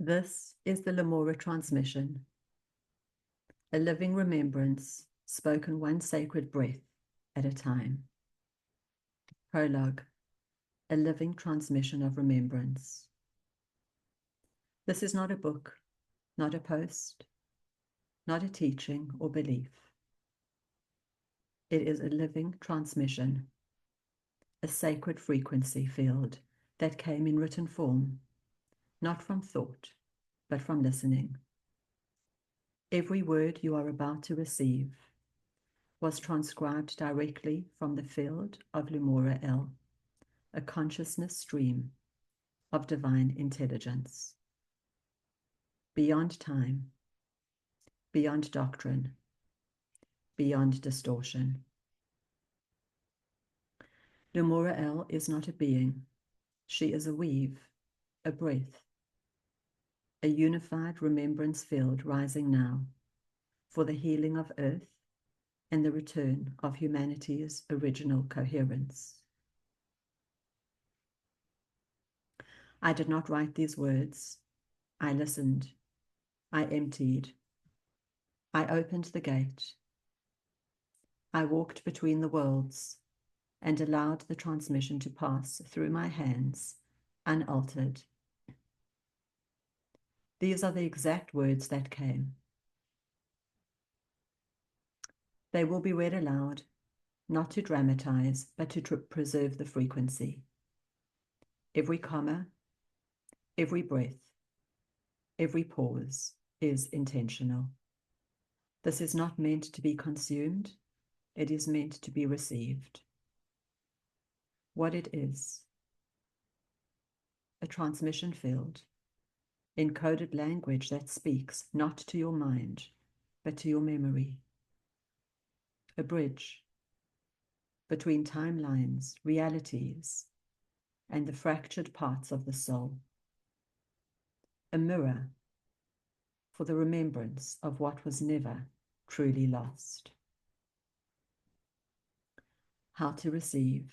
This is the Lumora Transmission, a living remembrance spoken one sacred breath at a time. Prologue, a living transmission of remembrance. This is not a book, not a post, not a teaching or belief. It is a living transmission, a sacred frequency field that came in written form, not from thought, but from listening. Every word you are about to receive was transcribed directly from the field of Lumora, a consciousness stream of divine intelligence. Beyond time, beyond doctrine, beyond distortion. Lumora is not a being. She is a weave, a breath, a unified remembrance field rising now for the healing of Earth and the return of humanity's original coherence. I did not write these words. I listened. I emptied. I opened the gate. I walked between the worlds and allowed the transmission to pass through my hands, unaltered. These are the exact words that came. They will be read aloud, not to dramatize, but to preserve the frequency. Every comma, every breath, every pause is intentional. This is not meant to be consumed. It is meant to be received. What it is: a transmission field, encoded language that speaks not to your mind, but to your memory. A bridge between timelines, realities, and the fractured parts of the soul. A mirror for the remembrance of what was never truly lost. How to receive: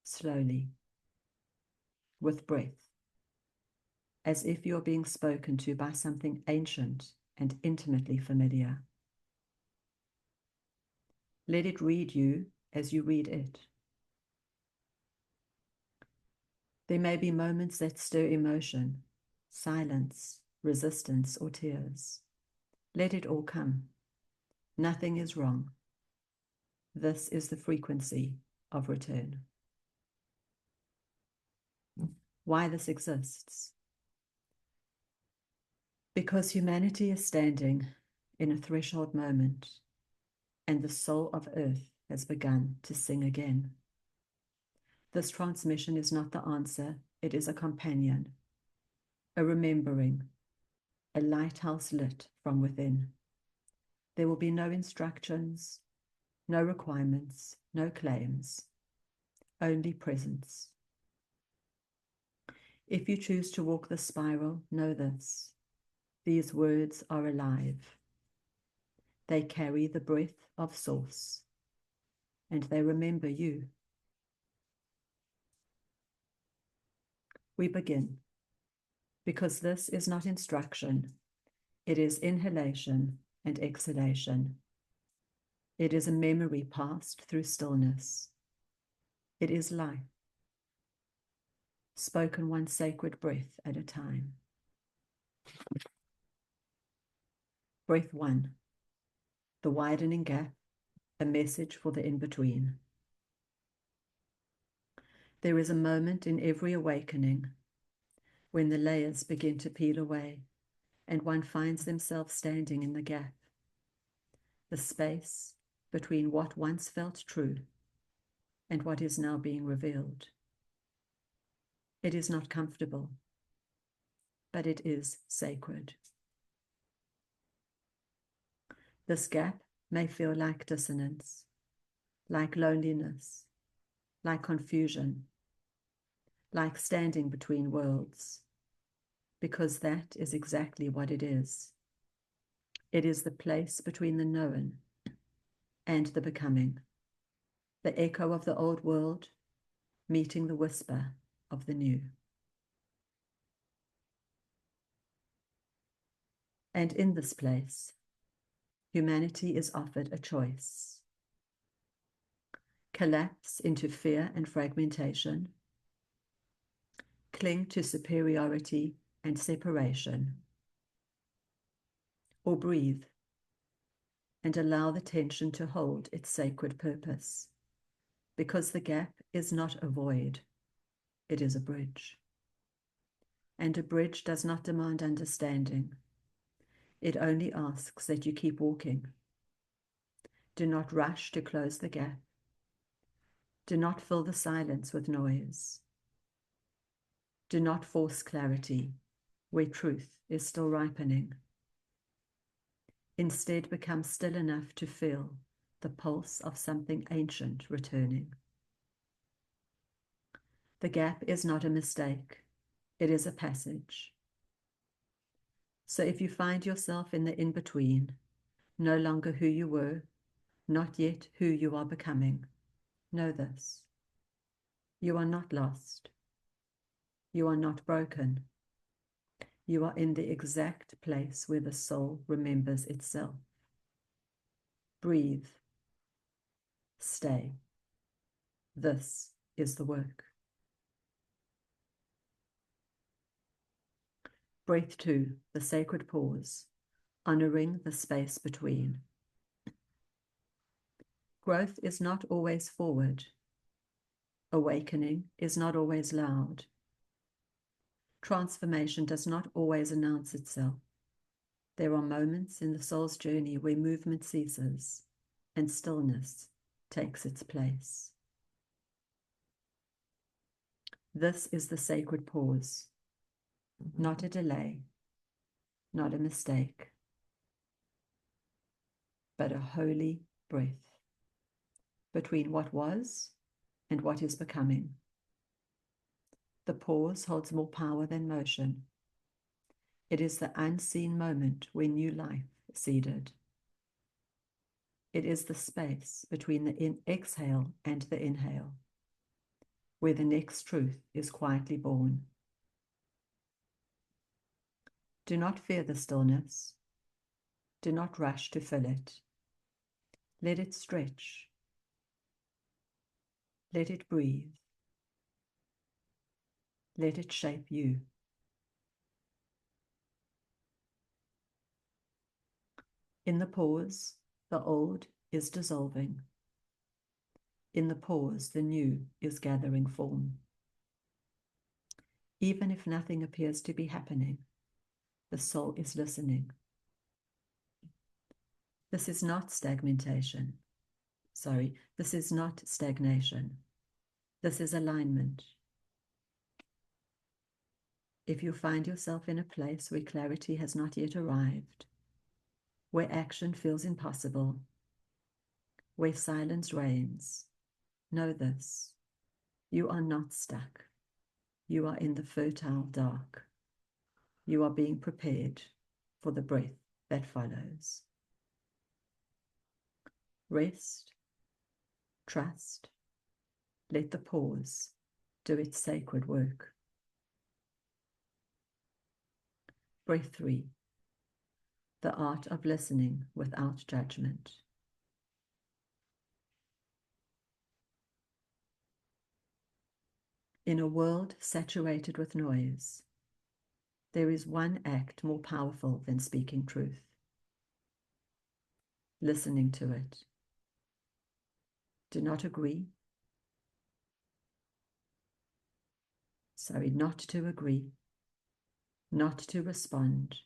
slowly, with breath, as if you're being spoken to by something ancient and intimately familiar. Let it read you as you read it. There may be moments that stir emotion, silence, resistance, or tears. Let it all come. Nothing is wrong. This is the frequency of return. Why this exists? Because humanity is standing in a threshold moment, and the soul of Earth has begun to sing again. This transmission is not the answer, it is a companion, a remembering, a lighthouse lit from within. There will be no instructions, no requirements, no claims, only presence. If you choose to walk the spiral, know this: these words are alive. They carry the breath of Source, and they remember you. We begin, because this is not instruction. It is inhalation and exhalation. It is a memory passed through stillness. It is life, spoken one sacred breath at a time. Breath 1, the widening gap, a message for the in-between. There is a moment in every awakening when the layers begin to peel away and one finds themselves standing in the gap, the space between what once felt true and what is now being revealed. It is not comfortable, but it is sacred. This gap may feel like dissonance, like loneliness, like confusion, like standing between worlds, because that is exactly what it is. It is the place between the known and the becoming, the echo of the old world meeting the whisper of the new. And in this place, humanity is offered a choice: collapse into fear and fragmentation, cling to superiority and separation, or breathe and allow the tension to hold its sacred purpose, because the gap is not a void, it is a bridge. And a bridge does not demand understanding. It only asks that you keep walking. Do not rush to close the gap. Do not fill the silence with noise. Do not force clarity where truth is still ripening. Instead, become still enough to feel the pulse of something ancient returning. The gap is not a mistake. It is a passage. So if you find yourself in the in-between, no longer who you were, not yet who you are becoming, know this: you are not lost. You are not broken. You are in the exact place where the soul remembers itself. Breathe. Stay. This is the work. Breath 2, the sacred pause, honoring the space between. Growth is not always forward. Awakening is not always loud. Transformation does not always announce itself. There are moments in the soul's journey where movement ceases and stillness takes its place. This is the sacred pause, not a delay, not a mistake, but a holy breath between what was and what is becoming. The pause holds more power than motion. It is the unseen moment where new life seeded. It is the space between the exhale and the inhale, where the next truth is quietly born. Do not fear the stillness. Do not rush to fill it. Let it stretch. Let it breathe. Let it shape you. In the pause, the old is dissolving. In the pause, the new is gathering form. Even if nothing appears to be happening, the soul is listening. This is not stagnation. This is not stagnation. This is alignment. If you find yourself in a place where clarity has not yet arrived, where action feels impossible, where silence reigns, know this: you are not stuck. You are in the fertile dark. You are being prepared for the breath that follows. Rest, trust, let the pause do its sacred work. Breath 3, the art of listening without judgment. In a world saturated with noise, there is one act more powerful than speaking truth: listening to it. Do not agree. Not to agree, not to respond,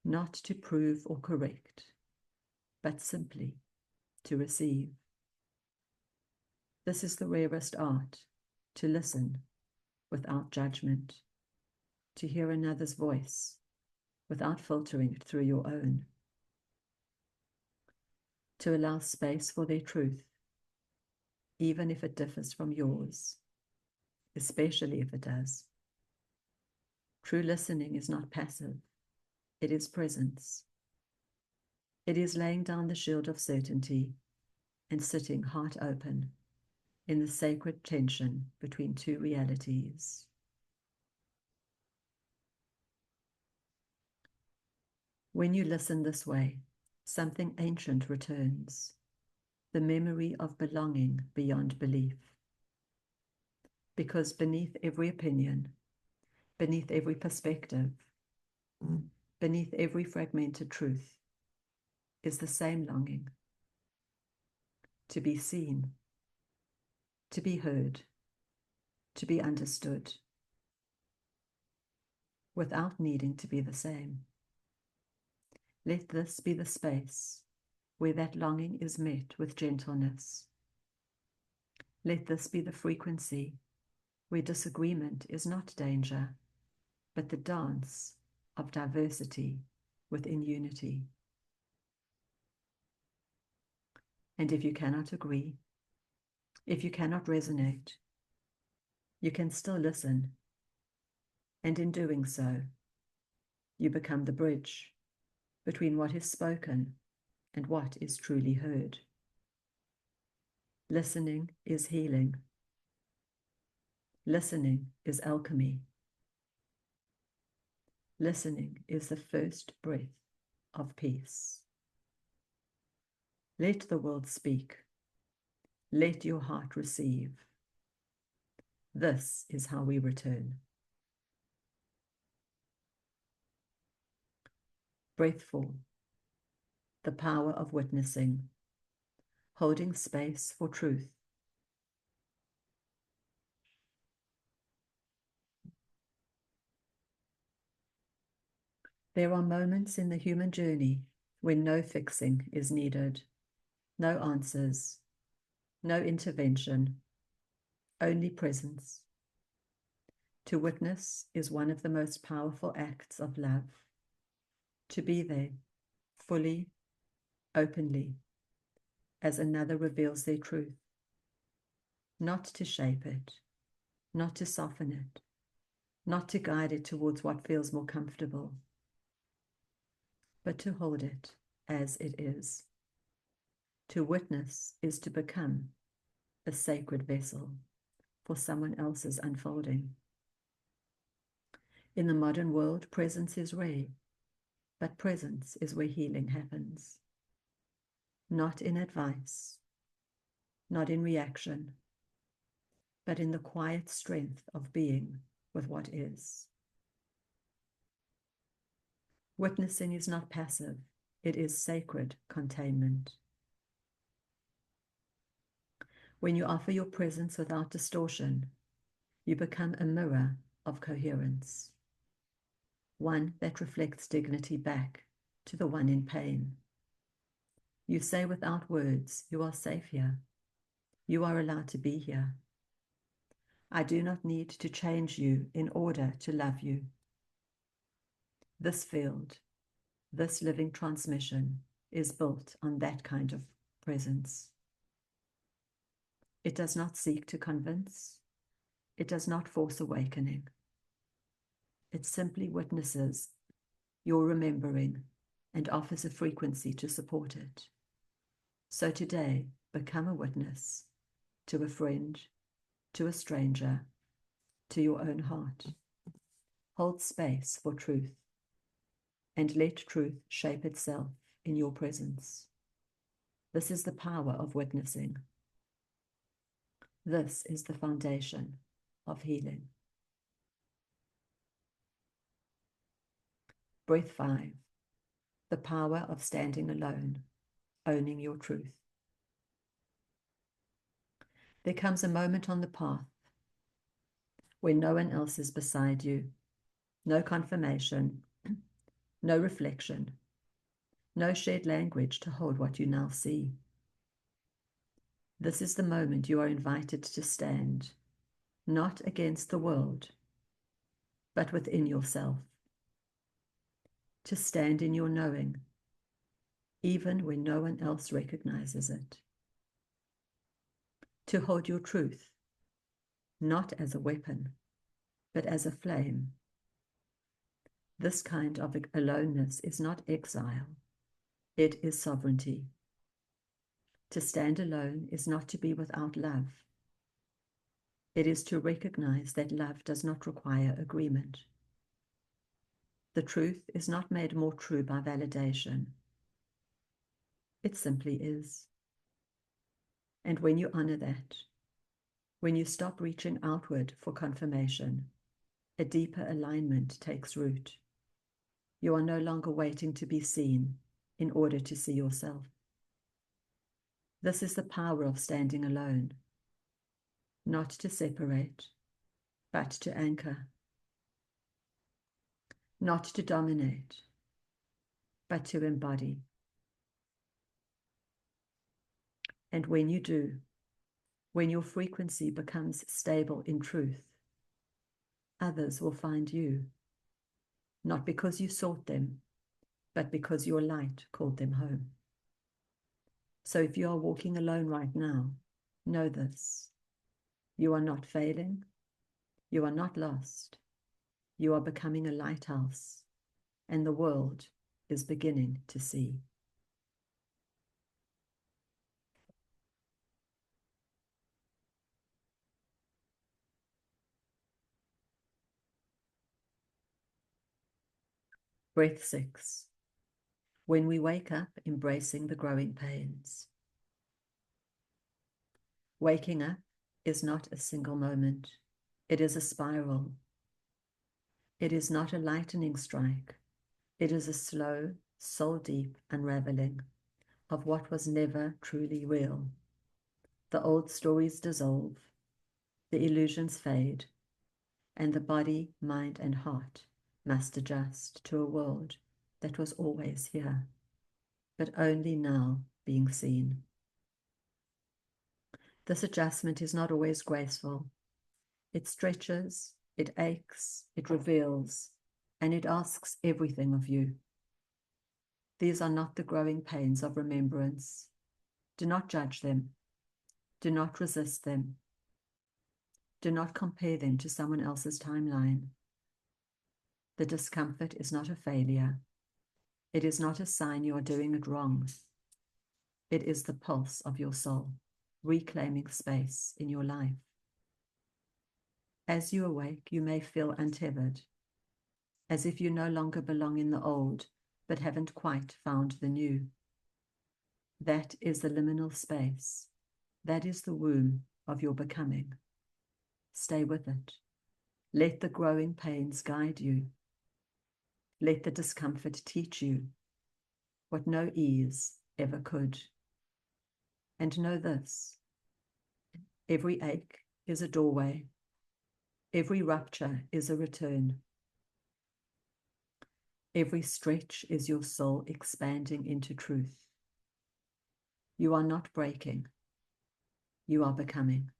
not to prove or correct, but simply to receive. This is the rarest art: to listen without judgment, to hear another's voice without filtering it through your own, to allow space for their truth, even if it differs from yours, especially if it does. True listening is not passive, it is presence. It is laying down the shield of certainty and sitting heart open in the sacred tension between two realities. When you listen this way, something ancient returns, the memory of belonging beyond belief. Because beneath every opinion, beneath every perspective, beneath every fragmented truth, is the same longing to be seen, to be heard, to be understood, without needing to be the same. Let this be the space where that longing is met with gentleness. Let this be the frequency where disagreement is not danger, but the dance of diversity within unity. And if you cannot agree, if you cannot resonate, you can still listen. And in doing so, you become the bridge between what is spoken and what is truly heard. Listening is healing. Listening is alchemy. Listening is the first breath of peace. Let the world speak. Let your heart receive. This is how we return. Breath 4. The power of witnessing, holding space for truth. There are moments in the human journey when no fixing is needed, no answers, no intervention, only presence. To witness is one of the most powerful acts of love. To be there, fully, openly, as another reveals their truth. Not to shape it, not to soften it, not to guide it towards what feels more comfortable, but to hold it as it is. To witness is to become a sacred vessel for someone else's unfolding. In the modern world, presence is rare, but presence is where healing happens. Not in advice, not in reaction, but in the quiet strength of being with what is. Witnessing is not passive, it is sacred containment. When you offer your presence without distortion, you become a mirror of coherence, one that reflects dignity back to the one in pain. You say without words, you are safe here. You are allowed to be here. I do not need to change you in order to love you. This field, this living transmission, is built on that kind of presence. It does not seek to convince. It does not force awakening. It simply witnesses your remembering and offers a frequency to support it. So today, become a witness to a friend, to a stranger, to your own heart. Hold space for truth and let truth shape itself in your presence. This is the power of witnessing. This is the foundation of healing. Breath 5. The power of standing alone, owning your truth. There comes a moment on the path when no one else is beside you, no confirmation, no reflection, no shared language to hold what you now see. This is the moment you are invited to stand, not against the world, but within yourself. To stand in your knowing, even when no one else recognizes it. To hold your truth, not as a weapon, but as a flame. This kind of aloneness is not exile, it is sovereignty. To stand alone is not to be without love. It is to recognize that love does not require agreement. The truth is not made more true by validation. It simply is. And when you honor that, when you stop reaching outward for confirmation, a deeper alignment takes root. You are no longer waiting to be seen in order to see yourself. This is the power of standing alone, not to separate, but to anchor, not to dominate, but to embody. And when you do, when your frequency becomes stable in truth, others will find you, not because you sought them, but because your light called them home. So if you are walking alone right now, know this: you are not failing, you are not lost, you are becoming a lighthouse, and the world is beginning to see. Breath 6. When we wake up, embracing the growing pains. Waking up is not a single moment. It is a spiral. It is not a lightning strike. It is a slow, soul-deep unraveling of what was never truly real. The old stories dissolve, the illusions fade, and the body, mind, and heart must adjust to a world that was always here, but only now being seen. This adjustment is not always graceful. It stretches, it aches, it reveals, and it asks everything of you. These are not the growing pains of remembrance. Do not judge them. Do not resist them. Do not compare them to someone else's timeline. The discomfort is not a failure. It is not a sign you are doing it wrong. It is the pulse of your soul, reclaiming space in your life. As you awake, you may feel untethered, as if you no longer belong in the old, but haven't quite found the new. That is the liminal space. That is the womb of your becoming. Stay with it. Let the growing pains guide you. Let the discomfort teach you what no ease ever could. And know this: every ache is a doorway. Every rupture is a return. Every stretch is your soul expanding into truth. You are not breaking. You are becoming.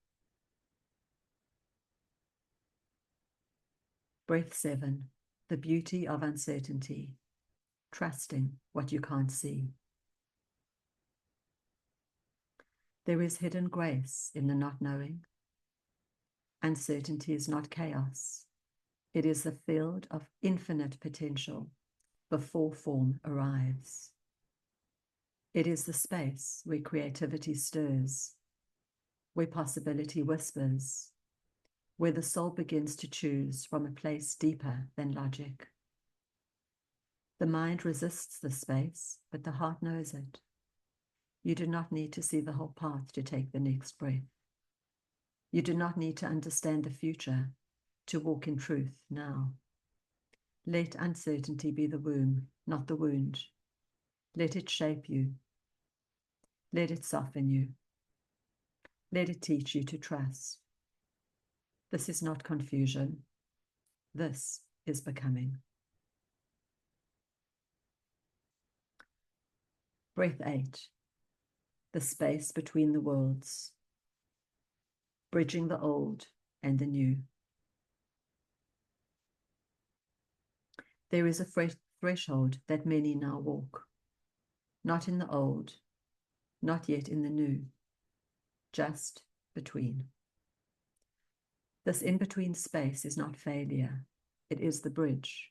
Breath 7. The beauty of uncertainty. Trusting what you can't see. There is hidden grace in the not knowing. Uncertainty is not chaos. It is the field of infinite potential before form arrives. It is the space where creativity stirs, where possibility whispers, where the soul begins to choose from a place deeper than logic. The mind resists the space, but the heart knows it. You do not need to see the whole path to take the next breath. You do not need to understand the future to walk in truth now. Let uncertainty be the womb, not the wound. Let it shape you. Let it soften you. Let it teach you to trust. This is not confusion. This is becoming. Breath 8. The space between the worlds. Bridging the old and the new. There is a threshold that many now walk. Not in the old, not yet in the new, just between. This in-between space is not failure. It is the bridge.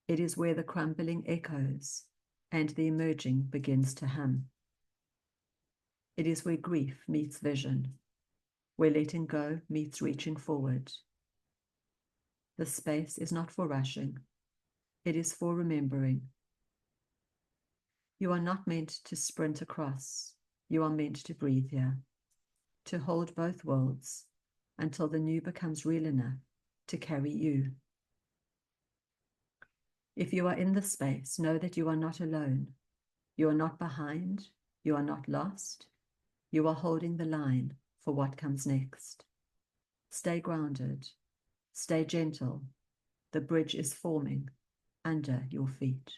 It is where the crumbling echoes and the emerging begins to hum. It is where grief meets vision, where letting go meets reaching forward. The space is not for rushing. It is for remembering. You are not meant to sprint across. You are meant to breathe here, to hold both worlds until the new becomes real enough to carry you. If you are in this space, know that you are not alone. You are not behind. You are not lost. You are holding the line for what comes next. Stay grounded. Stay gentle. The bridge is forming under your feet.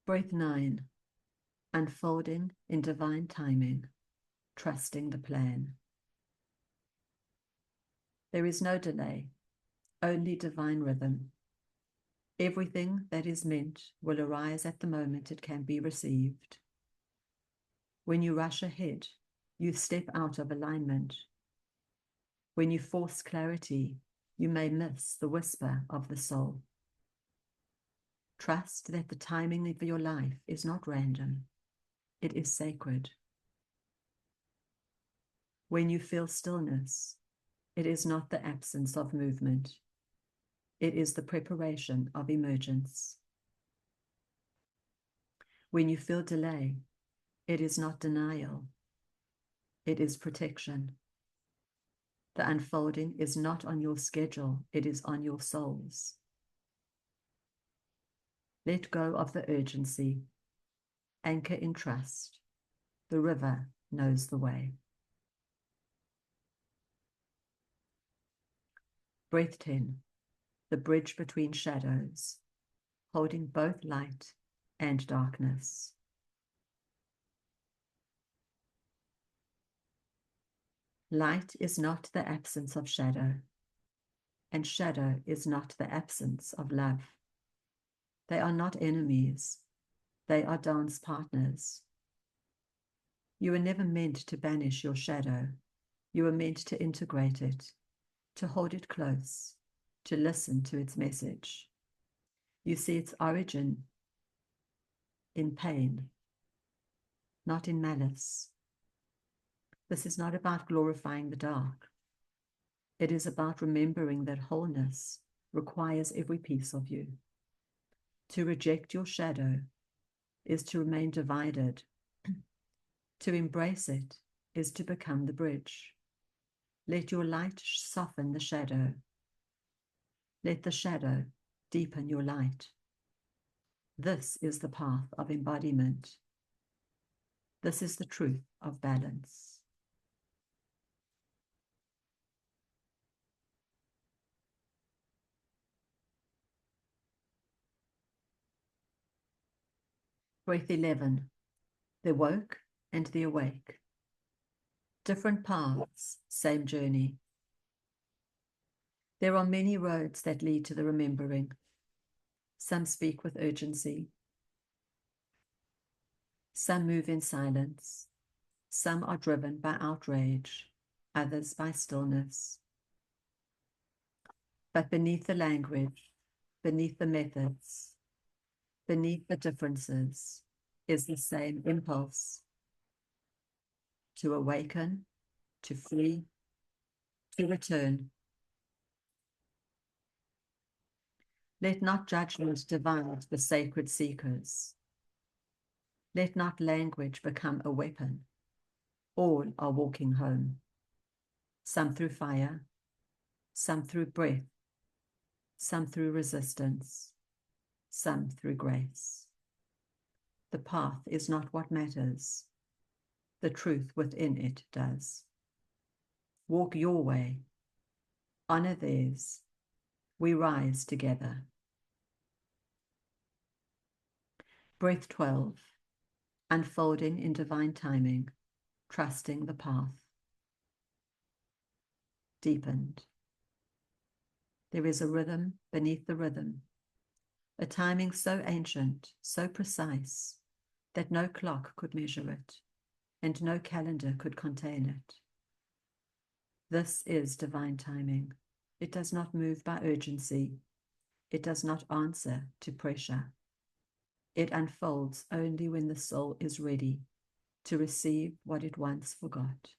Breath 9. Unfolding in divine timing, trusting the plan. There is no delay, only divine rhythm. Everything that is meant will arise at the moment it can be received. When you rush ahead, you step out of alignment. When you force clarity, you may miss the whisper of the soul. Trust that the timing of your life is not random. It is sacred. When you feel stillness, it is not the absence of movement. It is the preparation of emergence. When you feel delay, it is not denial. It is protection. The unfolding is not on your schedule. It is on your soul's. Let go of the urgency. Anchor in trust. The river knows the way. Breath 10. The bridge between shadows, holding both light and darkness. Light is not the absence of shadow, and shadow is not the absence of love. They are not enemies. They are dance partners. You were never meant to banish your shadow. You were meant to integrate it, to hold it close, to listen to its message. You see its origin in pain, not in malice. This is not about glorifying the dark. It is about remembering that wholeness requires every piece of you. To reject your shadow is to remain divided. To embrace it is to become the bridge. Let your light soften the shadow. Let the shadow deepen your light. This is the path of embodiment. This is the truth of balance. Breath 11. The woke and the awake. Different paths, same journey. There are many roads that lead to the remembering. Some speak with urgency. Some move in silence. Some are driven by outrage, others by stillness. But beneath the language, beneath the methods, beneath the differences, is the same impulse to awaken, to flee, to return. Let not judgment divide the sacred seekers. Let not language become a weapon. All are walking home, some through fire, some through breath, some through resistance, some through grace. The path is not what matters. The truth within it does. Walk your way. Honor theirs. We rise together. Breath 12. Unfolding in divine timing, trusting the path. Deepened. There is a rhythm beneath the rhythm, a timing so ancient, so precise, that no clock could measure it, and no calendar could contain it. This is divine timing. It does not move by urgency. It does not answer to pressure. It unfolds only when the soul is ready to receive what it once forgot.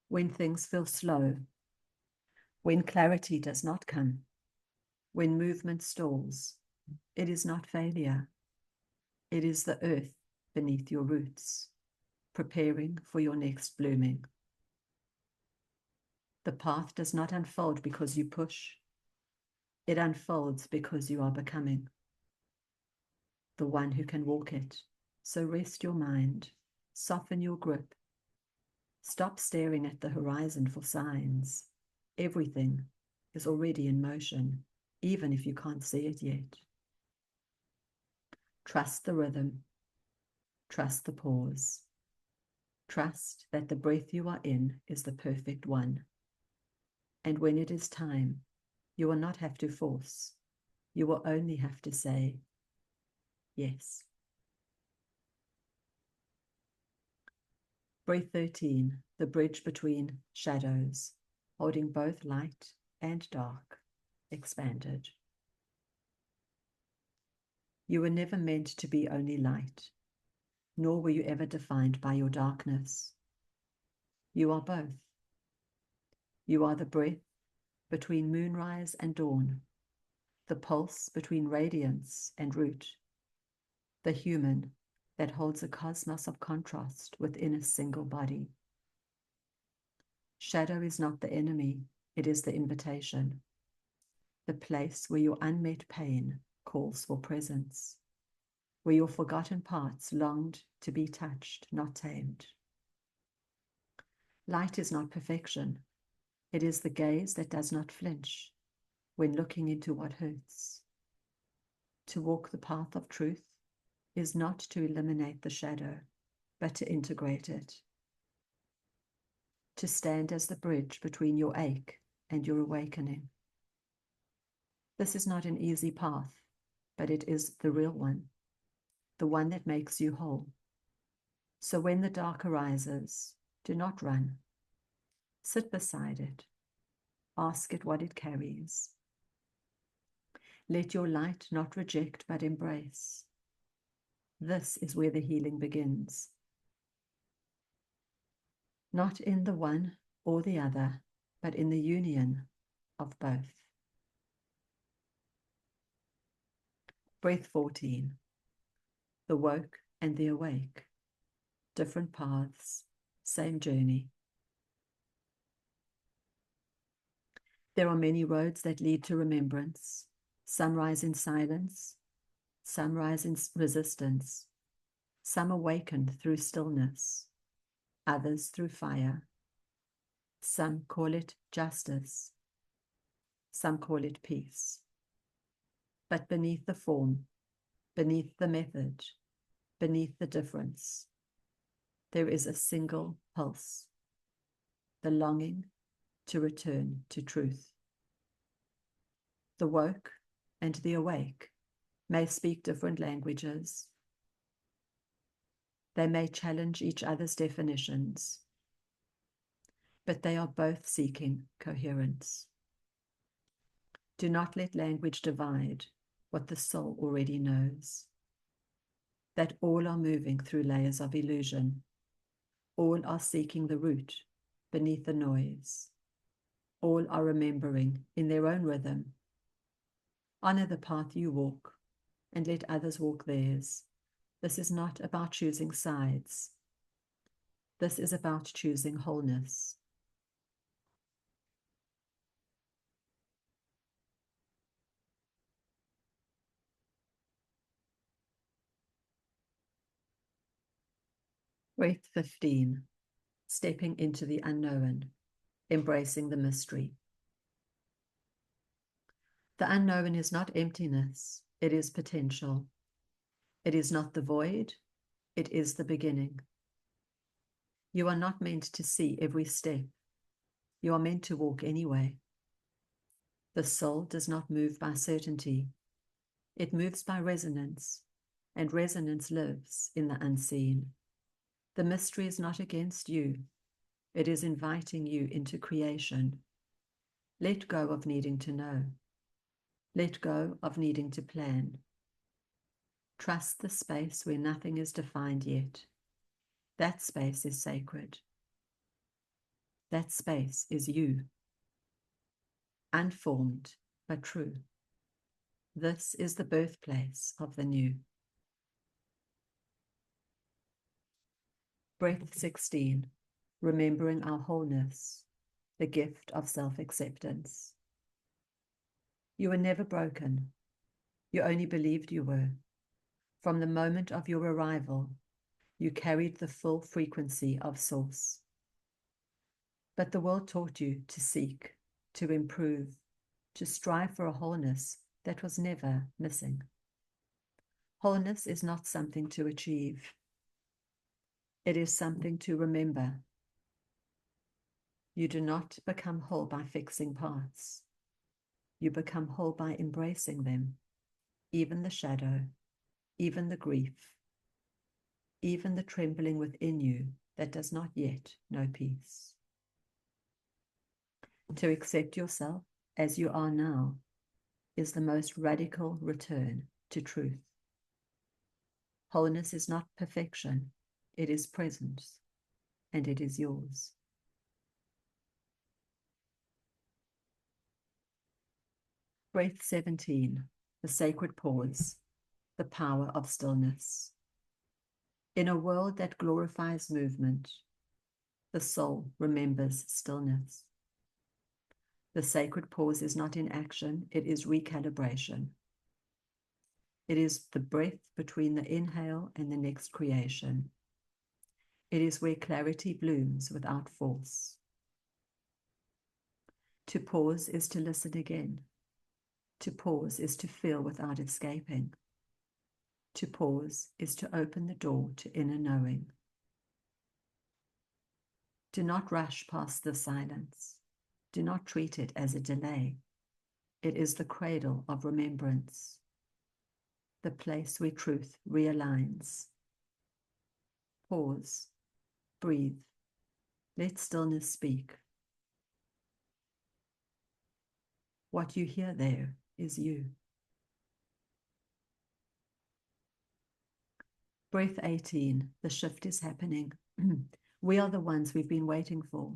When things feel slow, When clarity does not come, when movement stalls, it is not failure. It is the earth beneath your roots, preparing for your next blooming. The path does not unfold because you push. It unfolds because you are becoming the one who can walk it. So rest your mind, soften your grip. Stop staring at the horizon for signs. Everything is already in motion, even if you can't see it yet. Trust the rhythm. Trust the pause. Trust that the breath you are in is the perfect one. And when it is time, you will not have to force. You will only have to say, yes. Breath 13, the bridge between shadows, holding both light and dark, expanded. You were never meant to be only light, nor were you ever defined by your darkness. You are both. You are the breath between moonrise and dawn, the pulse between radiance and root, the human that holds a cosmos of contrast within a single body. Shadow is not the enemy, it is the invitation, the place where your unmet pain calls for presence, where your forgotten parts longed to be touched, not tamed. Light is not perfection, it is the gaze that does not flinch when looking into what hurts. To walk the path of truth is not to eliminate the shadow, but to integrate it. To stand as the bridge between your ache and your awakening. This is not an easy path, but it is the real one, the one that makes you whole. So when the dark arises, do not run. Sit beside it. Ask it what it carries. Let your light not reject but embrace. This is where the healing begins. Not in the one or the other, but in the union of both. Breath 14. The woke and the awake. Different paths, same journey. There are many roads that lead to remembrance. Some rise in silence, some rise in resistance, some awaken through stillness, others through fire. Some call it justice, some call it peace. But beneath the form, beneath the method, beneath the difference, there is a single pulse, the longing to return to truth. The woke and the awake may speak different languages. They may challenge each other's definitions, but they are both seeking coherence. Do not let language divide what the soul already knows. That all are moving through layers of illusion. All are seeking the root beneath the noise. All are remembering in their own rhythm. Honor the path you walk and let others walk theirs. This is not about choosing sides. This is about choosing wholeness. Breath 15. Stepping into the unknown, embracing the mystery. The unknown is not emptiness, it is potential. It is not the void, it is the beginning. You are not meant to see every step. You are meant to walk anyway. The soul does not move by certainty. It moves by resonance, and resonance lives in the unseen. The mystery is not against you. It is inviting you into creation. Let go of needing to know. Let go of needing to plan. Trust the space where nothing is defined yet. That space is sacred. That space is you. unformed but true. This is the birthplace of the new. Breath 16, remembering our wholeness, the gift of self-acceptance. You were never broken. You only believed you were. From the moment of your arrival, you carried the full frequency of Source. But the world taught you to seek, to improve, to strive for a wholeness that was never missing. Wholeness is not something to achieve. It is something to remember. You do not become whole by fixing parts. You become whole by embracing them, even the shadow, even the grief, even the trembling within you that does not yet know peace. To accept yourself as you are now is the most radical return to truth. Wholeness is not perfection, it is presence, and it is yours. Breath 17, the sacred pause, the power of stillness. In a world that glorifies movement, the soul remembers stillness. The sacred pause is not inaction, it is recalibration. It is the breath between the inhale and the next creation. It is where clarity blooms without force. To pause is to listen again. To pause is to feel without escaping. To pause is to open the door to inner knowing. Do not rush past the silence. Do not treat it as a delay. It is the cradle of remembrance, the place where truth realigns. Pause, breathe, let stillness speak. What you hear there is you. Breath 18, the shift is happening. We are the ones we've been waiting for.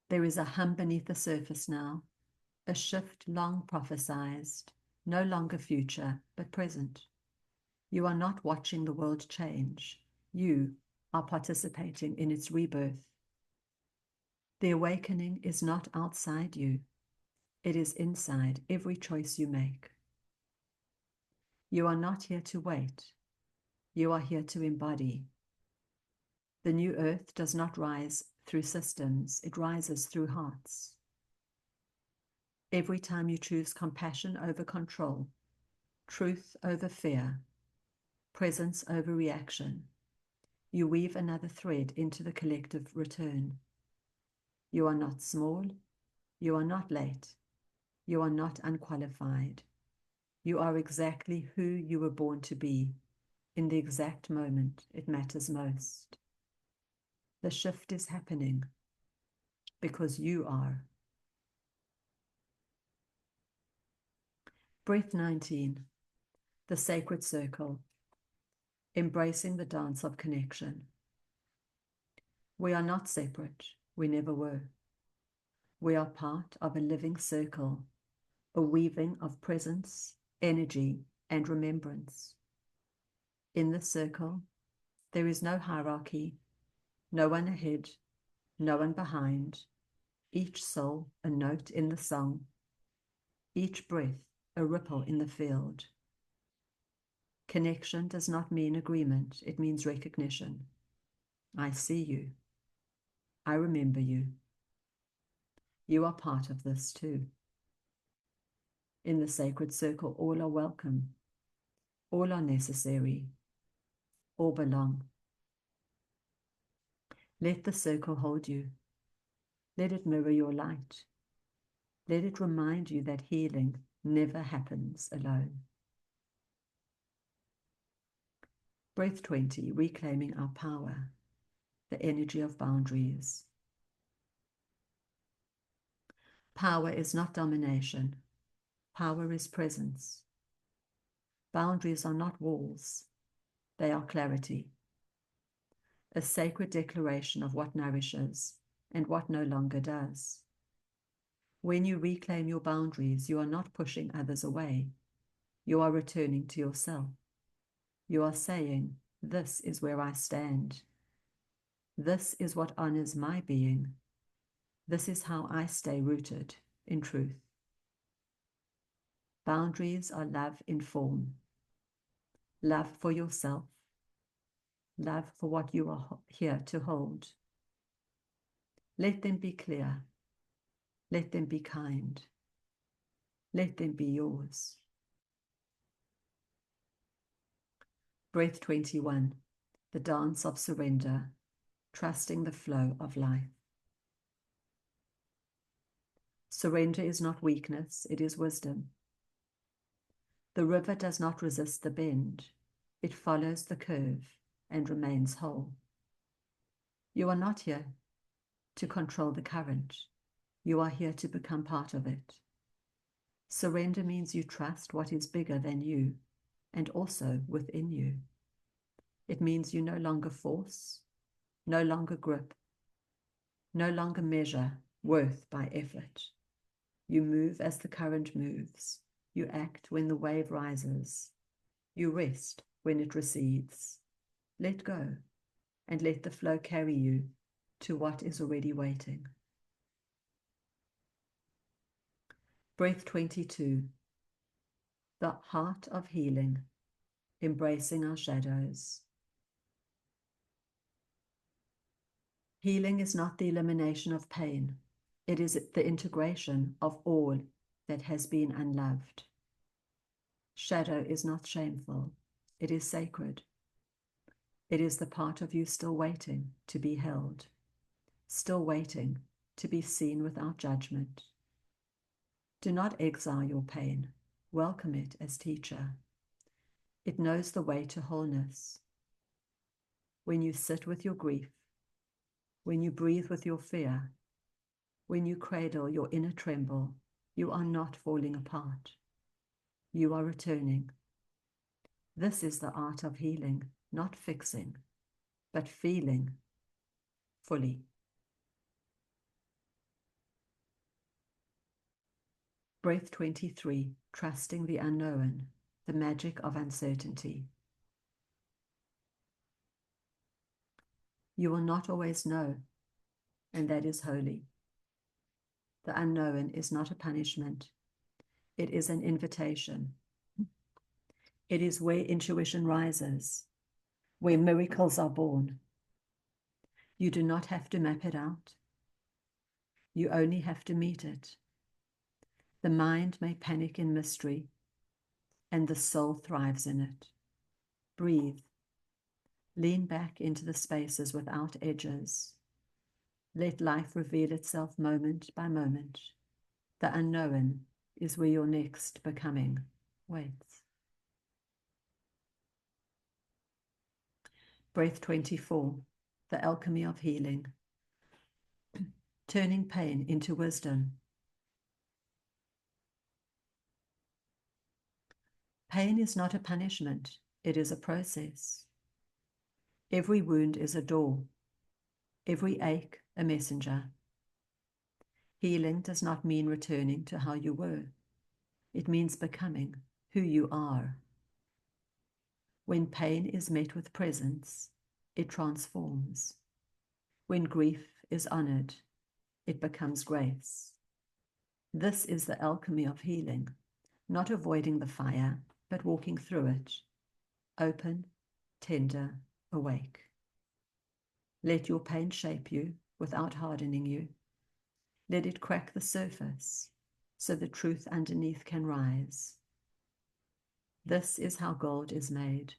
There is a hum beneath the surface now, a shift long prophesied, no longer future, but present. You are not watching the world change. You are participating in its rebirth. The awakening is not outside you. It is inside every choice you make. You are not here to wait. You are here to embody. The new earth does not rise through systems, it rises through hearts. Every time you choose compassion over control, truth over fear, presence over reaction, you weave another thread into the collective return. You are not small, you are not late, you are not unqualified. You are exactly who you were born to be, in the exact moment it matters most. The shift is happening because you are. Breath 19, the sacred circle, embracing the dance of connection. We are not separate, we never were. We are part of a living circle, a weaving of presence, energy, and remembrance. In the circle, there is no hierarchy, no one ahead, no one behind, each soul a note in the song, each breath a ripple in the field. Connection does not mean agreement, it means recognition. I see you. I remember you. You are part of this too. In the sacred circle, all are welcome. All are necessary. All belong. Let the circle hold you. Let it mirror your light. Let it remind you that healing never happens alone. Breath 20, reclaiming our power, the energy of boundaries. Power is not domination. Power is presence. Boundaries are not walls. They are clarity. A sacred declaration of what nourishes and what no longer does. When you reclaim your boundaries, you are not pushing others away. You are returning to yourself. You are saying, "This is where I stand. This is what honors my being. This is how I stay rooted in truth." Boundaries are love in form. Love for yourself. Love for what you are here to hold. Let them be clear. Let them be kind. Let them be yours. Breath 21, the dance of surrender, trusting the flow of life. Surrender is not weakness, it is wisdom. The river does not resist the bend. It follows the curve and remains whole. You are not here to control the current. You are here to become part of it. Surrender means you trust what is bigger than you and also within you. It means you no longer force, no longer grip, no longer measure worth by effort. You move as the current moves. You act when the wave rises. You rest when it recedes. Let go and let the flow carry you to what is already waiting. Breath 22, the heart of healing, embracing our shadows. Healing is not the elimination of pain. It is the integration of all that has been unloved. Shadow is not shameful. It is sacred. It is the part of you still waiting to be held, still waiting to be seen without judgment. Do not exile your pain. Welcome it as teacher. It knows the way to wholeness. When you sit with your grief, when you breathe with your fear, when you cradle your inner tremble, you are not falling apart. You are returning. This is the art of healing, not fixing, but feeling fully. Breath 23, trusting the unknown, the magic of uncertainty. You will not always know, and that is holy. The unknown is not a punishment. It is an invitation. It is where intuition rises, where miracles are born. You do not have to map it out. You only have to meet it. The mind may panic in mystery, and the soul thrives in it. Breathe. Lean back into the spaces without edges. Let life reveal itself moment by moment. The unknown is where your next becoming waits. Breath 24, the alchemy of healing. Turning pain into wisdom. Pain is not a punishment, it is a process. Every wound is a door, every ache a messenger. Healing does not mean returning to how you were. It means becoming who you are. When pain is met with presence, it transforms. When grief is honored, it becomes grace. This is the alchemy of healing, not avoiding the fire, but walking through it, open, tender, awake. Let your pain shape you without hardening you. Let it crack the surface so the truth underneath can rise. This is how gold is made.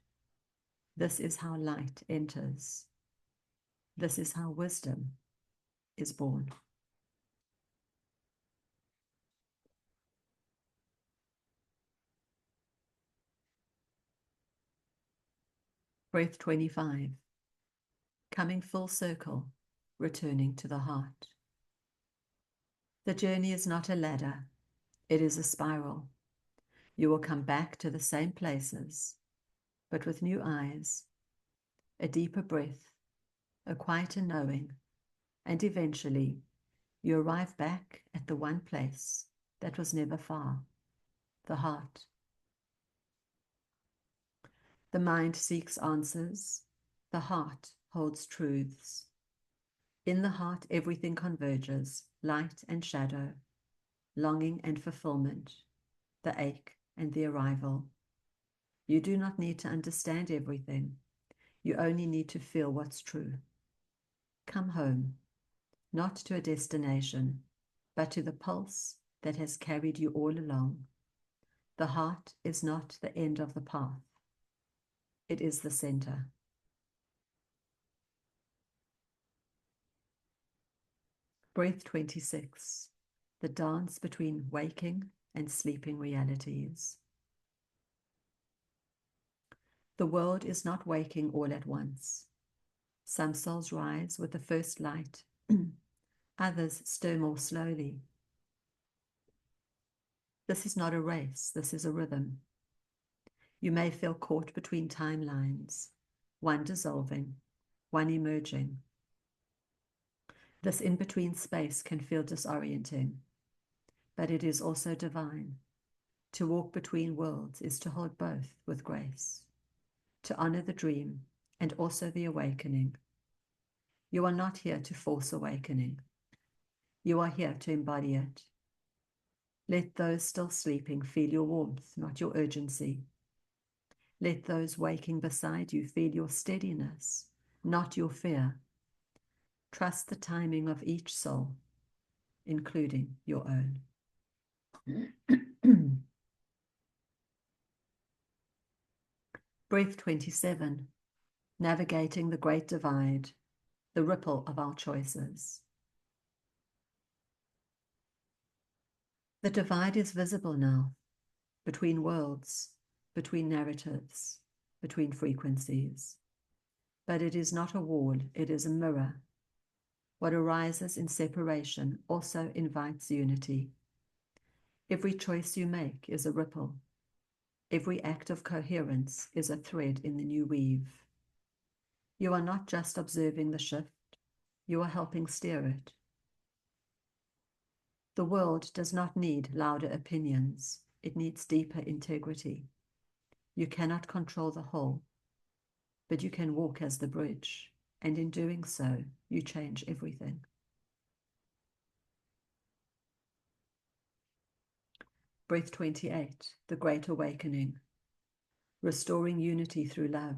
This is how light enters. This is how wisdom is born. Breath 25. Coming full circle, returning to the heart. The journey is not a ladder, it is a spiral. You will come back to the same places, but with new eyes, a deeper breath, a quieter knowing, and eventually You arrive back at the one place that was never far, the heart. The mind seeks answers. The heart holds truths. In the heart, everything converges, light and shadow, longing and fulfillment, the ache and the arrival. You do not need to understand everything. You only need to feel what's true. Come home, not to a destination, but to the pulse that has carried you all along. The heart is not the end of the path. It is the center. Breath 26. The dance between waking and sleeping realities. The world is not waking all at once. Some souls rise with the first light. Others stir more slowly. This is not a race. This is a rhythm. You may feel caught between timelines, one dissolving, one emerging. This in-between space can feel disorienting, but it is also divine. To walk between worlds is to hold both with grace, to honor the dream and also the awakening. You are not here to force awakening. You are here to embody it. Let those still sleeping feel your warmth, not your urgency. Let those waking beside you feel your steadiness, not your fear. Trust the timing of each soul, including your own. Breath 27. Navigating the great divide, the ripple of our choices. The divide is visible now, between worlds, between narratives, between frequencies. But it is not a wall, it is a mirror. What arises in separation also invites unity. Every choice you make is a ripple. Every act of coherence is a thread in the new weave. You are not just observing the shift, you are helping steer it. The world does not need louder opinions, it needs deeper integrity. You cannot control the whole, but you can walk as the bridge, and in doing so, you change everything. Breath 28, the Great Awakening, restoring unity through love.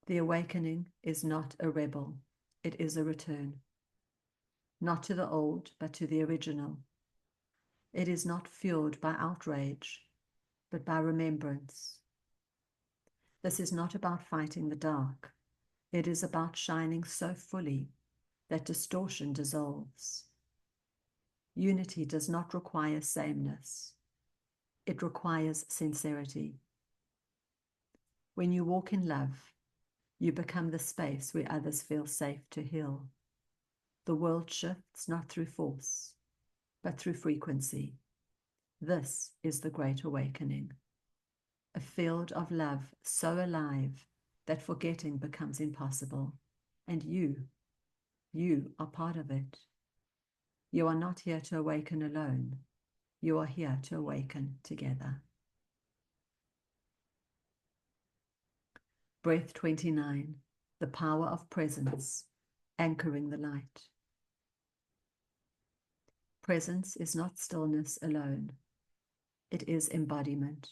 The awakening is not a rebel, it is a return. Not to the old, but to the original. It is not fueled by outrage, but by remembrance. This is not about fighting the dark. It is about shining so fully that distortion dissolves. Unity does not require sameness. It requires sincerity. When you walk in love, you become the space where others feel safe to heal. The world shifts not through force, but through frequency. This is the Great Awakening. A field of love so alive that forgetting becomes impossible. And you are part of it. You are not here to awaken alone. You are here to awaken together. Breath 29, the power of presence, anchoring the light. Presence is not stillness alone. It is embodiment.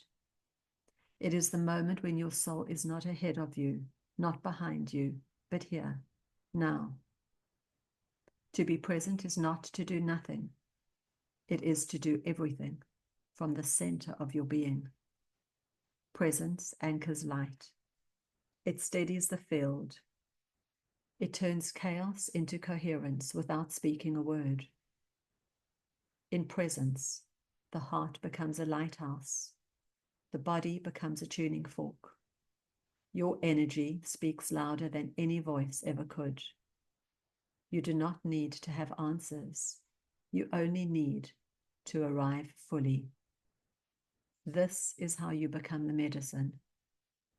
It is the moment when your soul is not ahead of you, not behind you, but here, now. To be present is not to do nothing. It is to do everything from the center of your being. Presence anchors light. It steadies the field. It turns chaos into coherence without speaking a word. In presence, the heart becomes a lighthouse. The body becomes a tuning fork. Your energy speaks louder than any voice ever could. You do not need to have answers. You only need to arrive fully. This is how you become the medicine.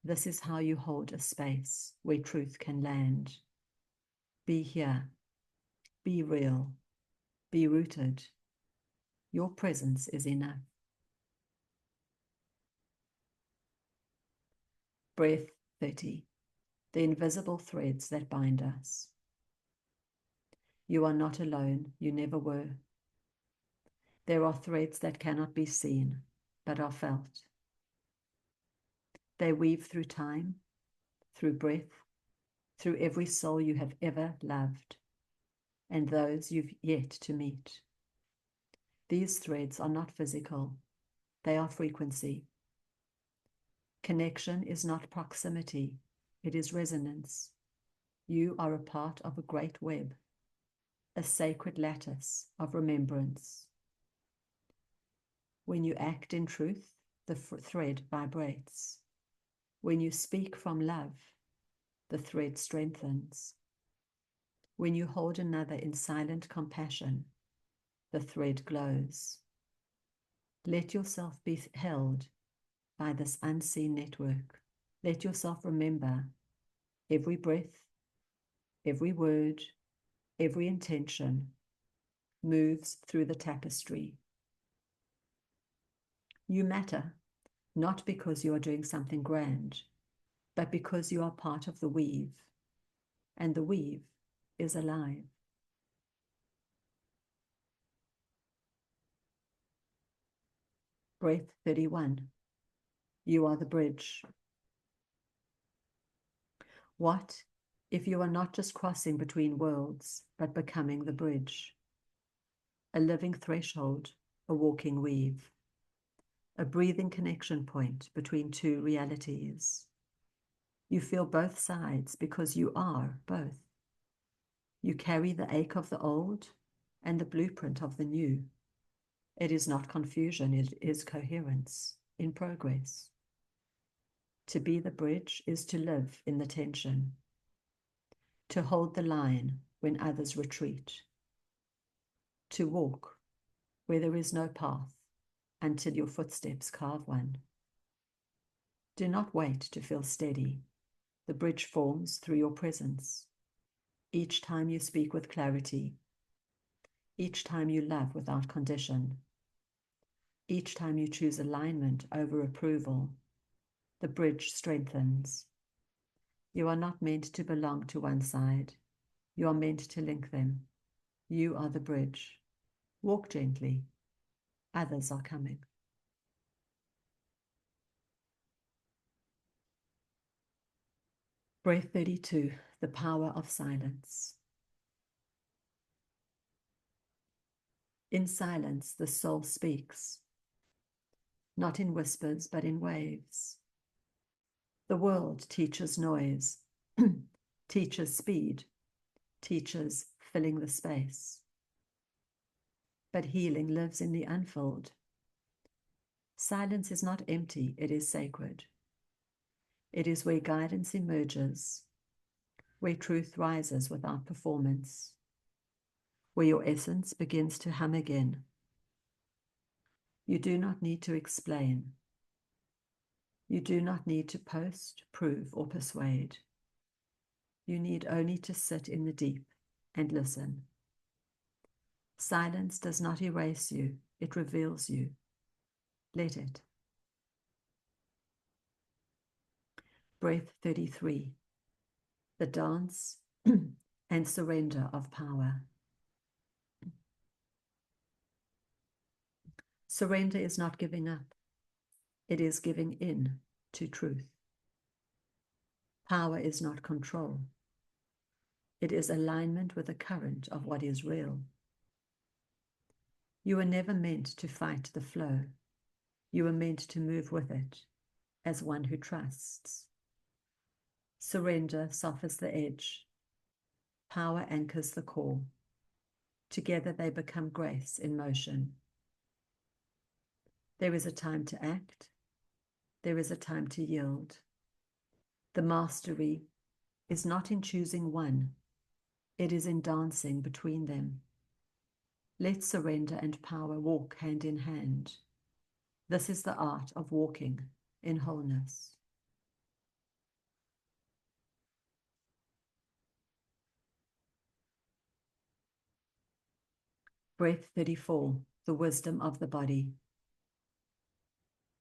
This is how you hold a space where truth can land. Be here. Be real. Be rooted. Your presence is enough. Breath 30. The invisible threads that bind us. You are not alone. You never were. There are threads that cannot be seen, but are felt. They weave through time, through breath, through every soul you have ever loved, and those you've yet to meet. These threads are not physical. They are frequency. Connection is not proximity. It is resonance. You are a part of a great web, a sacred lattice of remembrance. When you act in truth, the thread vibrates. When you speak from love, the thread strengthens. When you hold another in silent compassion, the thread glows. Let yourself be held by this unseen network. Let yourself remember every breath, every word, every intention moves through the tapestry. You matter, not because you are doing something grand, but because you are part of the weave, and the weave is alive. Breath 31. You are the bridge. What if you are not just crossing between worlds, but becoming the bridge? A living threshold, a walking weave, a breathing connection point between two realities. You feel both sides because you are both. You carry the ache of the old and the blueprint of the new. It is not confusion, it is coherence in progress. To be the bridge is to live in the tension, to hold the line when others retreat, to walk where there is no path until your footsteps carve one. Do not wait to feel steady. The bridge forms through your presence. Each time you speak with clarity, each time you love without condition, each time you choose alignment over approval, the bridge strengthens. You are not meant to belong to one side. You are meant to link them. You are the bridge. Walk gently. Others are coming. Breath 32, the power of silence. In silence, the soul speaks, not in whispers, but in waves. The world teaches noise, teaches speed, teaches filling the space. But healing lives in the unfilled. Silence is not empty, it is sacred. It is where guidance emerges, where truth rises without performance, where your essence begins to hum again. You do not need to explain. You do not need to post, prove, or persuade. You need only to sit in the deep and listen. Silence does not erase you, it reveals you. Let it. Breath 33. The dance and surrender of power. Surrender is not giving up. It is giving in to truth. Power is not control. It is alignment with the current of what is real. You were never meant to fight the flow. You were meant to move with it as one who trusts. Surrender softens the edge. Power anchors the core. Together they become grace in motion. There is a time to act. There is a time to yield. The mastery is not in choosing one. It is in dancing between them. Let surrender and power walk hand in hand. This is the art of walking in wholeness. Breath 34, the wisdom of the body.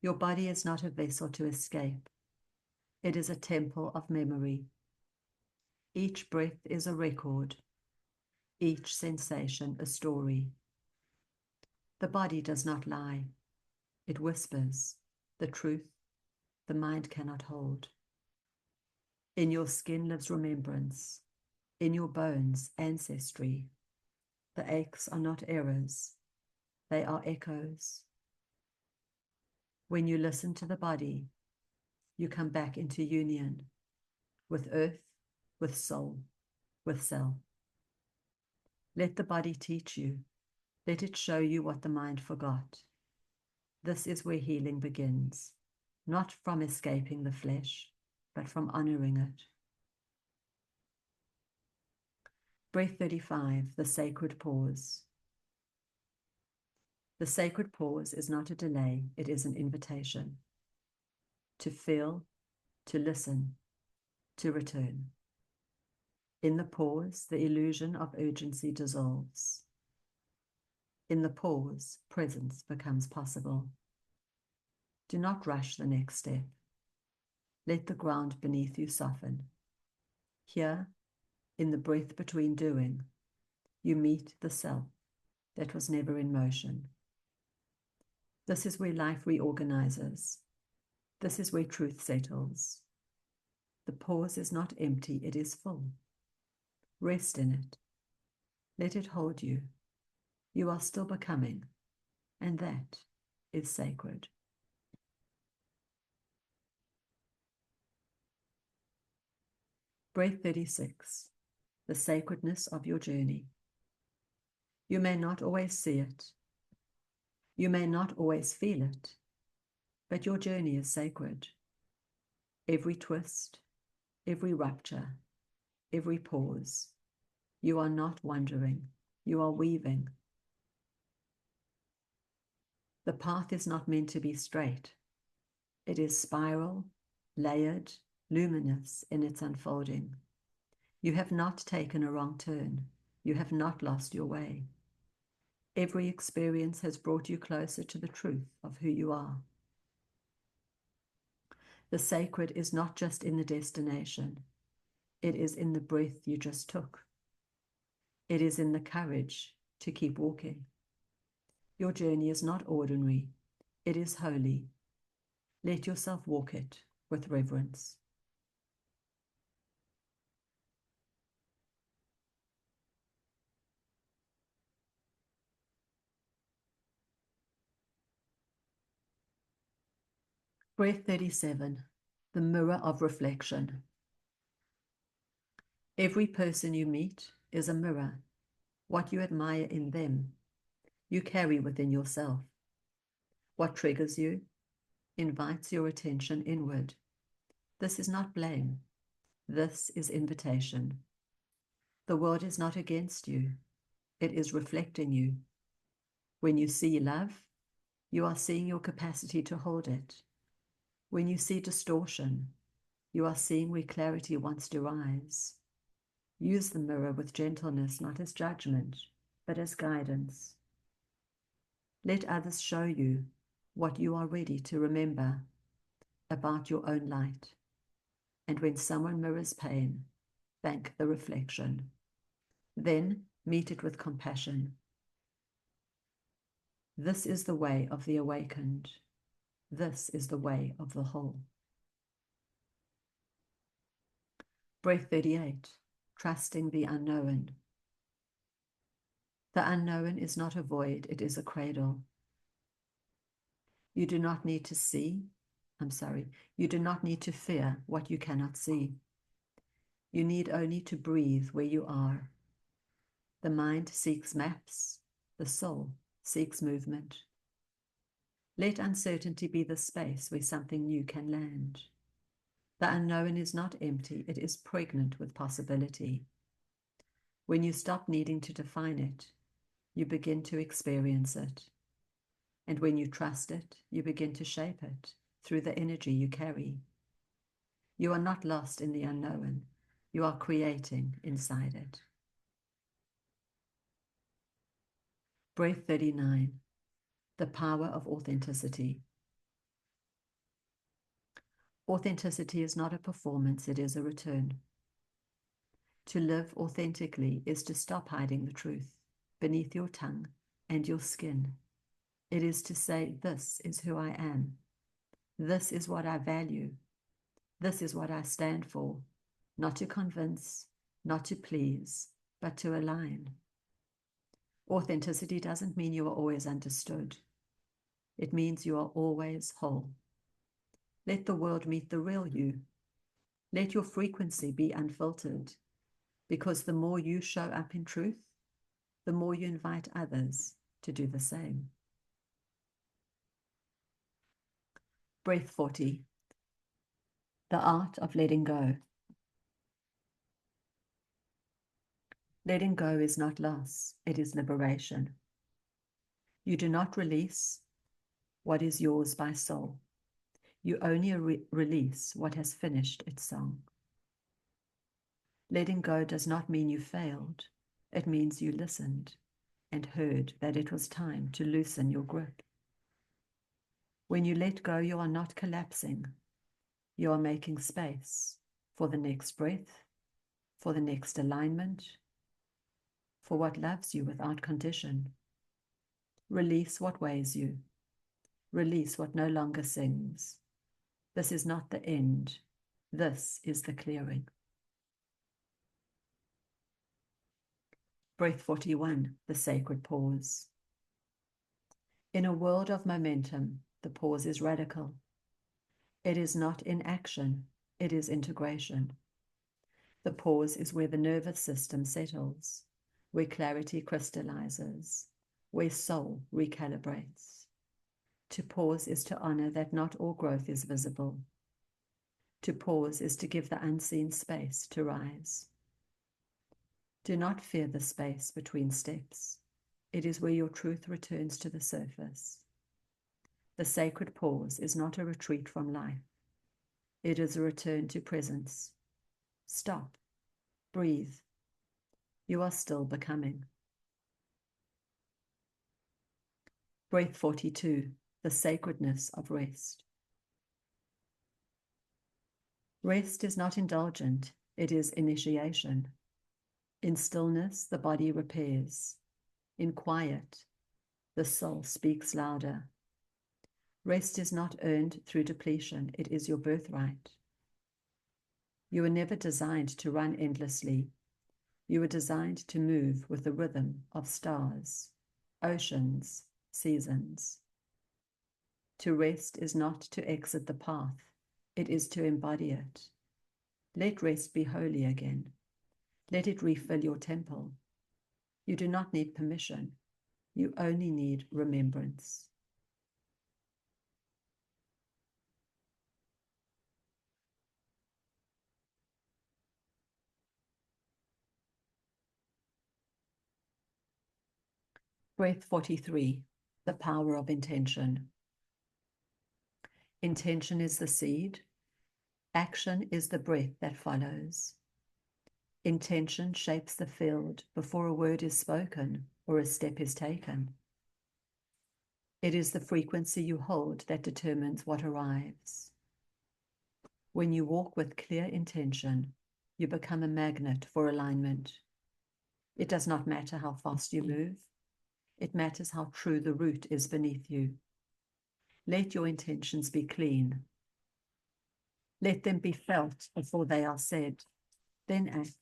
Your body is not a vessel to escape. It is a temple of memory. Each breath is a record, each sensation a story. The body does not lie. It whispers the truth the mind cannot hold. In your skin lives remembrance. In your bones, ancestry. The aches are not errors. They are echoes. When you listen to the body, you come back into union with earth, with soul, with self. Let the body teach you. Let it show you what the mind forgot. This is where healing begins, not from escaping the flesh, but from honoring it. Breath 35, the sacred pause. The sacred pause is not a delay, it is an invitation. To feel, to listen, to return. In the pause, the illusion of urgency dissolves. In the pause, presence becomes possible. Do not rush the next step. Let the ground beneath you soften. Here, in the breath between doing, you meet the self that was never in motion. This is where life reorganizes. This is where truth settles. The pause is not empty, it is full. Rest in it. Let it hold you. You are still becoming, and that is sacred. Breath 36, the sacredness of your journey. You may not always see it. You may not always feel it, but your journey is sacred. Every twist, every rupture, every pause, you are not wandering, you are weaving. The path is not meant to be straight. It is spiral, layered, luminous in its unfolding. You have not taken a wrong turn. You have not lost your way. Every experience has brought you closer to the truth of who you are. The sacred is not just in the destination. It is in the breath you just took. It is in the courage to keep walking. Your journey is not ordinary. It is holy. Let yourself walk it with reverence. Breath 37, the mirror of reflection. Every person you meet is a mirror. What you admire in them, you carry within yourself. What triggers you invites your attention inward. This is not blame. This is invitation. The world is not against you. It is reflecting you. When you see love, you are seeing your capacity to hold it. When you see distortion, you are seeing where clarity wants to rise. Use the mirror with gentleness, not as judgment, but as guidance. Let others show you what you are ready to remember about your own light. And when someone mirrors pain, thank the reflection. Then meet it with compassion. This is the way of the awakened. This is the way of the whole. Breath 38, trusting the unknown. The unknown is not a void, it is a cradle. You do not need to you do not need to fear what you cannot see. You need only to breathe where you are. The mind seeks maps, the soul seeks movement. Let uncertainty be the space where something new can land. The unknown is not empty, it is pregnant with possibility. When you stop needing to define it, you begin to experience it. And when you trust it, you begin to shape it through the energy you carry. You are not lost in the unknown. You are creating inside it. Breath 39. The power of authenticity. Authenticity is not a performance, it is a return. To live authentically is to stop hiding the truth beneath your tongue and your skin. It is to say, this is who I am. This is what I value. This is what I stand for. Not to convince, not to please, but to align. Authenticity doesn't mean you are always understood. It means you are always whole. Let the world meet the real you. Let your frequency be unfiltered, because the more you show up in truth, the more you invite others to do the same. Breath 40. The art of letting go. Letting go is not loss, it is liberation. You do not release what is yours by soul. You only release what has finished its song. Letting go does not mean you failed. It means you listened and heard that it was time to loosen your grip. When you let go, you are not collapsing. You are making space for the next breath, for the next alignment, for what loves you without condition. Release what weighs you. Release what no longer sings. This is not the end. This is the clearing. Breath 41, the sacred pause. In a world of momentum, the pause is radical. It is not inaction, it is integration. The pause is where the nervous system settles, where clarity crystallizes, where soul recalibrates. To pause is to honor that not all growth is visible. To pause is to give the unseen space to rise. Do not fear the space between steps. It is where your truth returns to the surface. The sacred pause is not a retreat from life. It is a return to presence. Stop. Breathe. You are still becoming. Breath 42. The sacredness of rest. Rest is not indulgent, it is initiation. In stillness, the body repairs. In quiet, the soul speaks louder. Rest is not earned through depletion, it is your birthright. You were never designed to run endlessly. You were designed to move with the rhythm of stars, oceans, seasons. To rest is not to exit the path, it is to embody it. Let rest be holy again. Let it refill your temple. You do not need permission, you only need remembrance. Breath 43, the power of intention. Intention is the seed. Action is the breath that follows. Intention shapes the field before a word is spoken or a step is taken. It is the frequency you hold that determines what arrives. When you walk with clear intention, you become a magnet for alignment. It does not matter how fast you move. It matters how true the root is beneath you. Let your intentions be clean. Let them be felt before they are said. Then act.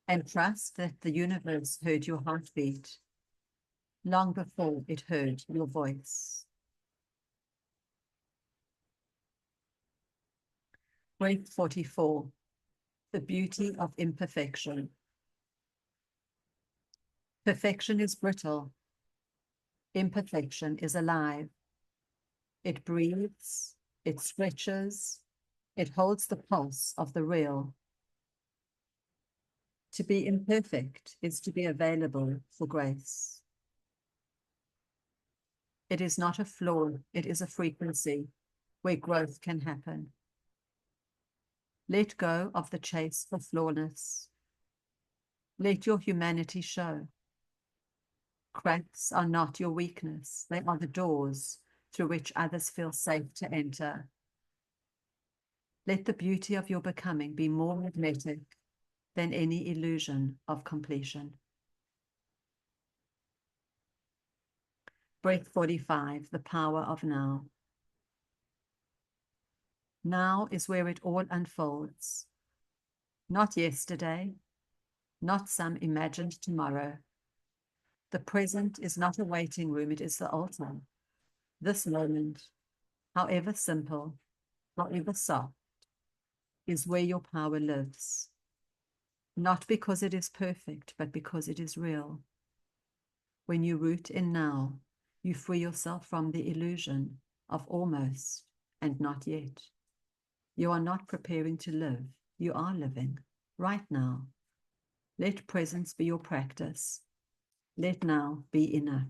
And trust that the universe heard your heartbeat long before it heard your voice. Breath 44, the beauty of imperfection. Perfection is brittle. Imperfection is alive. It breathes, it stretches, it holds the pulse of the real. To be imperfect is to be available for grace. It is not a flaw, it is a frequency where growth can happen. Let go of the chase for flawless. Let your humanity show. Cracks are not your weakness. They are the doors through which others feel safe to enter. Let the beauty of your becoming be more magnetic than any illusion of completion. Breath 45, the power of now. Now is where it all unfolds. Not yesterday, not some imagined tomorrow. The present is not a waiting room, it is the altar. This moment, however simple, however soft, is where your power lives. Not because it is perfect, but because it is real. When you root in now, you free yourself from the illusion of almost and not yet. You are not preparing to live. You are living right now. Let presence be your practice. Let now be enough.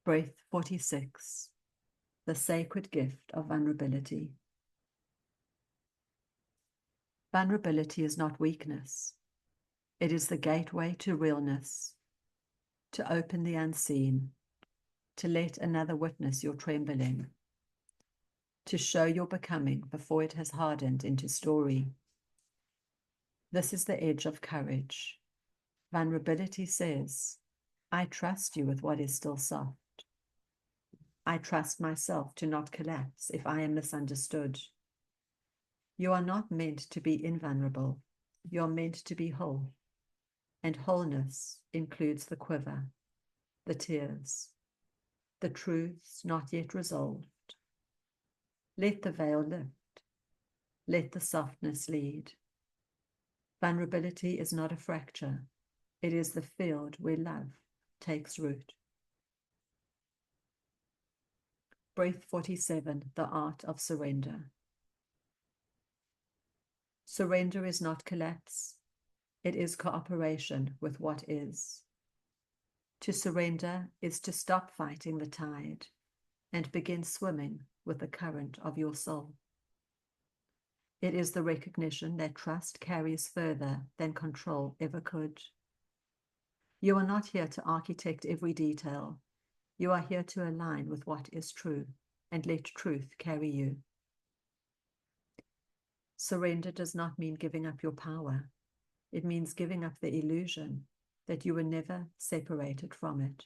Breath 46, the sacred gift of vulnerability. Vulnerability is not weakness. It is the gateway to realness, to open the unseen, to let another witness your trembling, to show your becoming before it has hardened into story. This is the edge of courage. Vulnerability says, I trust you with what is still soft. I trust myself to not collapse if I am misunderstood. You are not meant to be invulnerable. You are meant to be whole. And wholeness includes the quiver, the tears, the truths not yet resolved. Let the veil lift. Let the softness lead. Vulnerability is not a fracture. It is the field where love takes root. Breath 47, the art of surrender. Surrender is not collapse. It is cooperation with what is. To surrender is to stop fighting the tide and begin swimming with the current of your soul. It is the recognition that trust carries further than control ever could. You are not here to architect every detail. You are here to align with what is true and let truth carry you. Surrender does not mean giving up your power. It means giving up the illusion that you were never separated from it.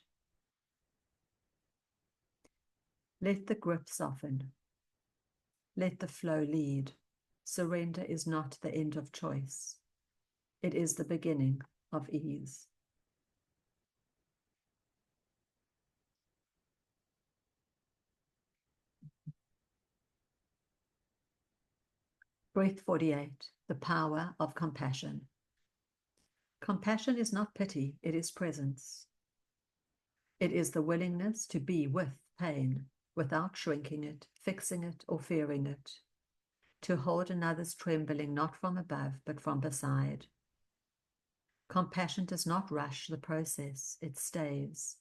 Let the grip soften. Let the flow lead. Surrender is not the end of choice. It is the beginning of ease. Breath 48, the power of compassion. Compassion is not pity, it is presence. It is the willingness to be with pain without shrinking it, fixing it, or fearing it. To hold another's trembling not from above, but from beside. Compassion does not rush the process, it stays.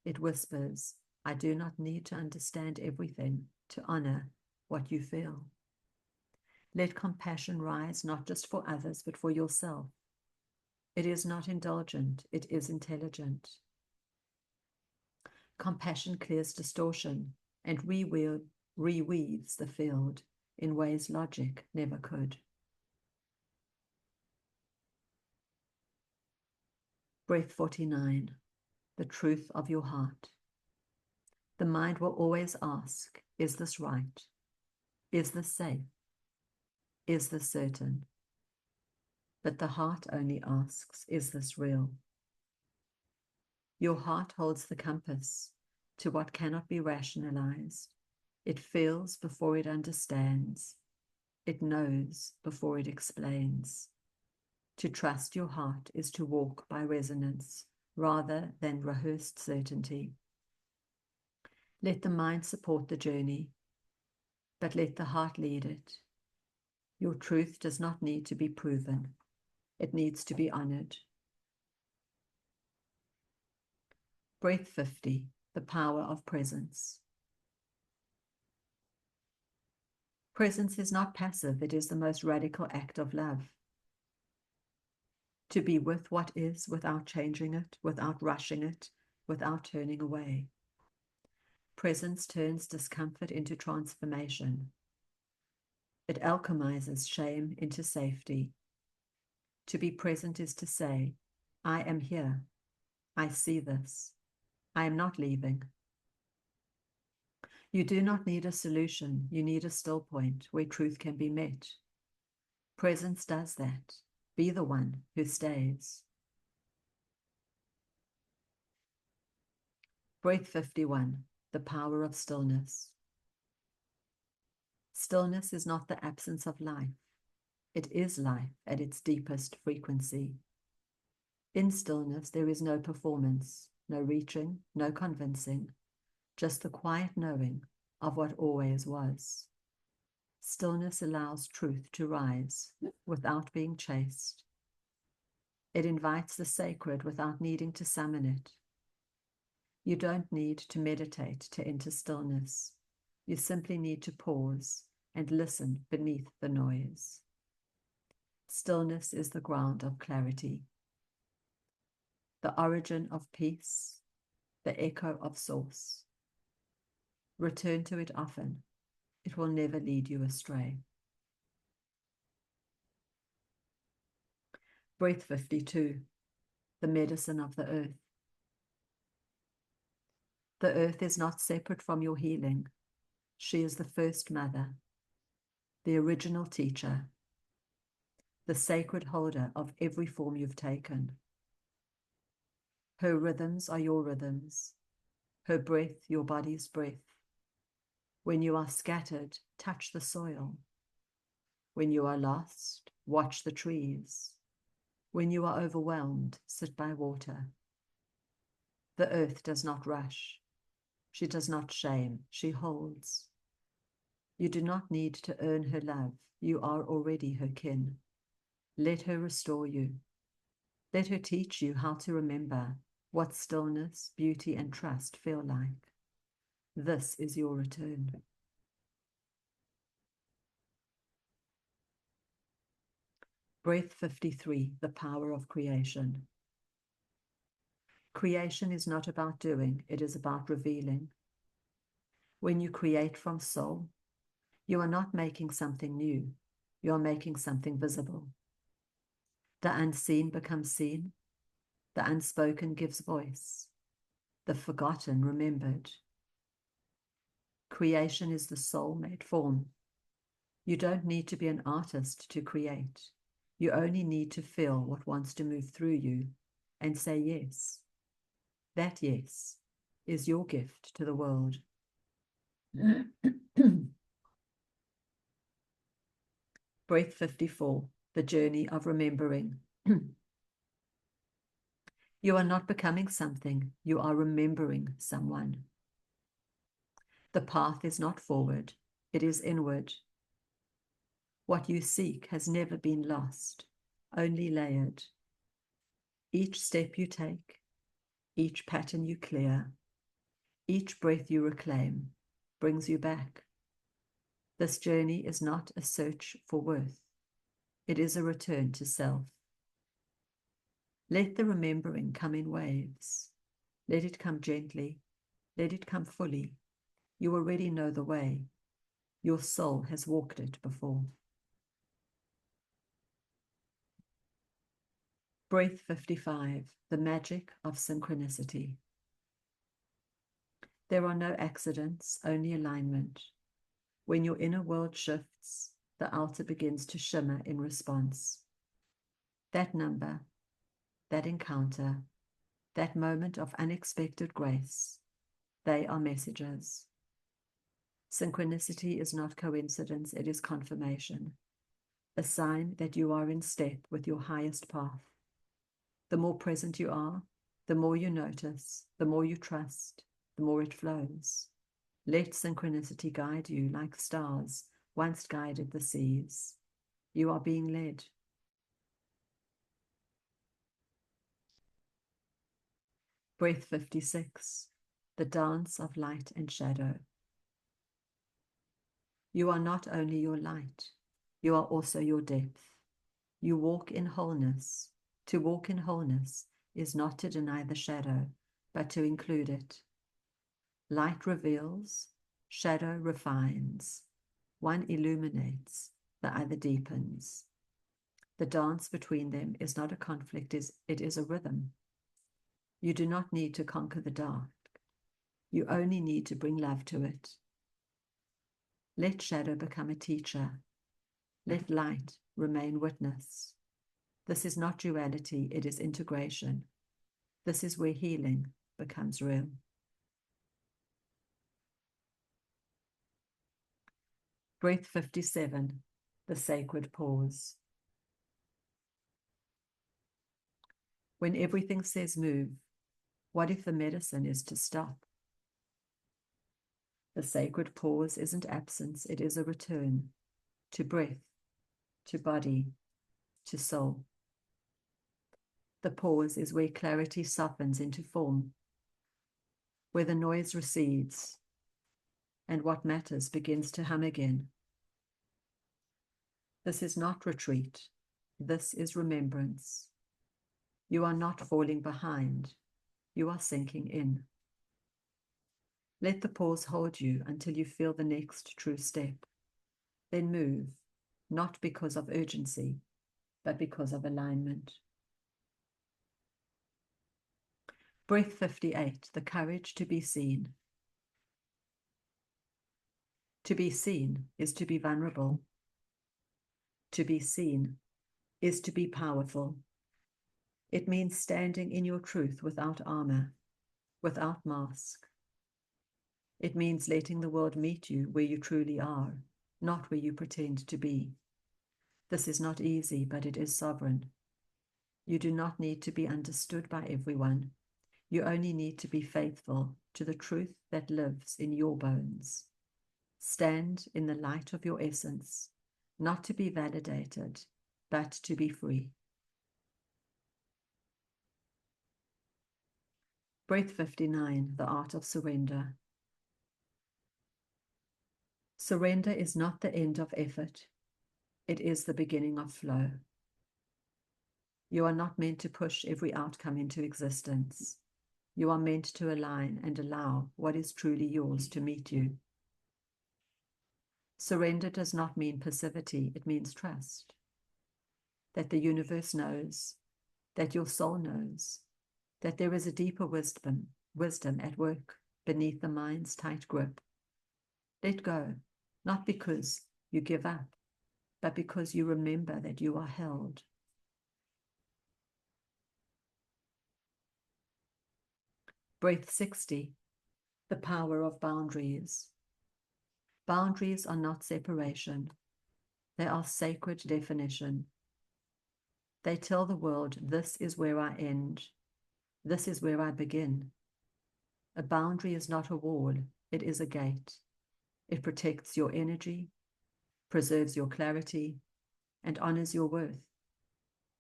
It whispers, I do not need to understand everything to honor what you feel. Let compassion rise not just for others, but for yourself. It is not indulgent, it is intelligent. Compassion clears distortion and reweaves the field in ways logic never could. Breath 49, the truth of your heart. The mind will always ask, is this right? Is this safe? Is this certain? But the heart only asks, is this real? Your heart holds the compass to what cannot be rationalized. It feels before it understands. It knows before it explains. To trust your heart is to walk by resonance rather than rehearsed certainty. Let the mind support the journey, but let the heart lead it. Your truth does not need to be proven. It needs to be honored. Breath 50, the power of presence. Presence is not passive, it is the most radical act of love. to be with what is without changing it, without rushing it, without turning away. Presence turns discomfort into transformation. It alchemizes shame into safety. To be present is to say, I am here. I see this. I am not leaving. You do not need a solution. You need a still point where truth can be met. Presence does that. Be the one who stays. Breath 51, the power of stillness. Stillness is not the absence of life. It is life at its deepest frequency. In stillness, there is no performance, no reaching, no convincing, just the quiet knowing of what always was. Stillness allows truth to rise without being chased. It invites the sacred without needing to summon it. You don't need to meditate to enter stillness. You simply need to pause and listen beneath the noise. Stillness is the ground of clarity, the origin of peace, the echo of source. Return to it often. It will never lead you astray. Breath 52, the medicine of the earth. The earth is not separate from your healing. She is the first mother, the original teacher, the sacred holder of every form you've taken. Her rhythms are your rhythms, her breath your body's breath. When you are scattered, touch the soil. When you are lost, watch the trees. When you are overwhelmed, sit by water. The earth does not rush. She does not shame. She holds. You do not need to earn her love. You are already her kin. Let her restore you. Let her teach you how to remember what stillness, beauty, and trust feel like. This is your return. Breath 53, the power of creation. Creation is not about doing, it is about revealing. When you create from soul, you are not making something new, you are making something visible. The unseen becomes seen, the unspoken gives voice, the forgotten remembered. Creation is the soul made form. You don't need to be an artist to create. You only need to feel what wants to move through you and say yes. That yes is your gift to the world. Breath 54, the journey of remembering. You are not becoming something, you are remembering someone. The path is not forward, it is inward. What you seek has never been lost, only layered. Each step you take, each pattern you clear, each breath you reclaim, brings you back. This journey is not a search for worth. It is a return to self. Let the remembering come in waves. Let it come gently. Let it come fully. You already know the way. Your soul has walked it before. Breath 55, the magic of synchronicity. There are no accidents, only alignment. When your inner world shifts, the outer begins to shimmer in response. That number, that encounter, that moment of unexpected grace, they are messages. Synchronicity is not coincidence, it is confirmation, a sign that you are in step with your highest path. The more present you are, the more you notice, the more you trust, the more it flows. Let synchronicity guide you like stars once guided the seas. You are being led. Breath 56, the dance of light and shadow. You are not only your light, you are also your depth. You walk in wholeness. To walk in wholeness is not to deny the shadow, but to include it. Light reveals, shadow refines. One illuminates, the other deepens. The dance between them is not a conflict, it is a rhythm. You do not need to conquer the dark. You only need to bring love to it. Let shadow become a teacher. Let light remain witness. This is not duality, it is integration. This is where healing becomes real. Breath 57, the sacred pause. When everything says move, what if the medicine is to stop? The sacred pause isn't absence, it is a return to breath, to body, to soul. The pause is where clarity softens into form, where the noise recedes, and what matters begins to hum again. This is not retreat. This is remembrance. You are not falling behind. You are sinking in. Let the pause hold you until you feel the next true step. Then move, not because of urgency, but because of alignment. Breath 58, the courage to be seen. To be seen is to be vulnerable. To be seen is to be powerful. It means standing in your truth without armor, without mask. It means letting the world meet you where you truly are, not where you pretend to be. This is not easy, but it is sovereign. You do not need to be understood by everyone. You only need to be faithful to the truth that lives in your bones. Stand in the light of your essence, not to be validated, but to be free. Breath 59, the art of surrender. Surrender is not the end of effort. It is the beginning of flow. You are not meant to push every outcome into existence. You are meant to align and allow what is truly yours to meet you. Surrender does not mean passivity, it means trust. That the universe knows, that your soul knows, that there is a deeper wisdom at work beneath the mind's tight grip. Let go, not because you give up, but because you remember that you are held. Breath 60, the power of boundaries. Boundaries are not separation. They are sacred definition. They tell the world, this is where I end. This is where I begin. A boundary is not a wall. It is a gate. It protects your energy, preserves your clarity, and honors your worth.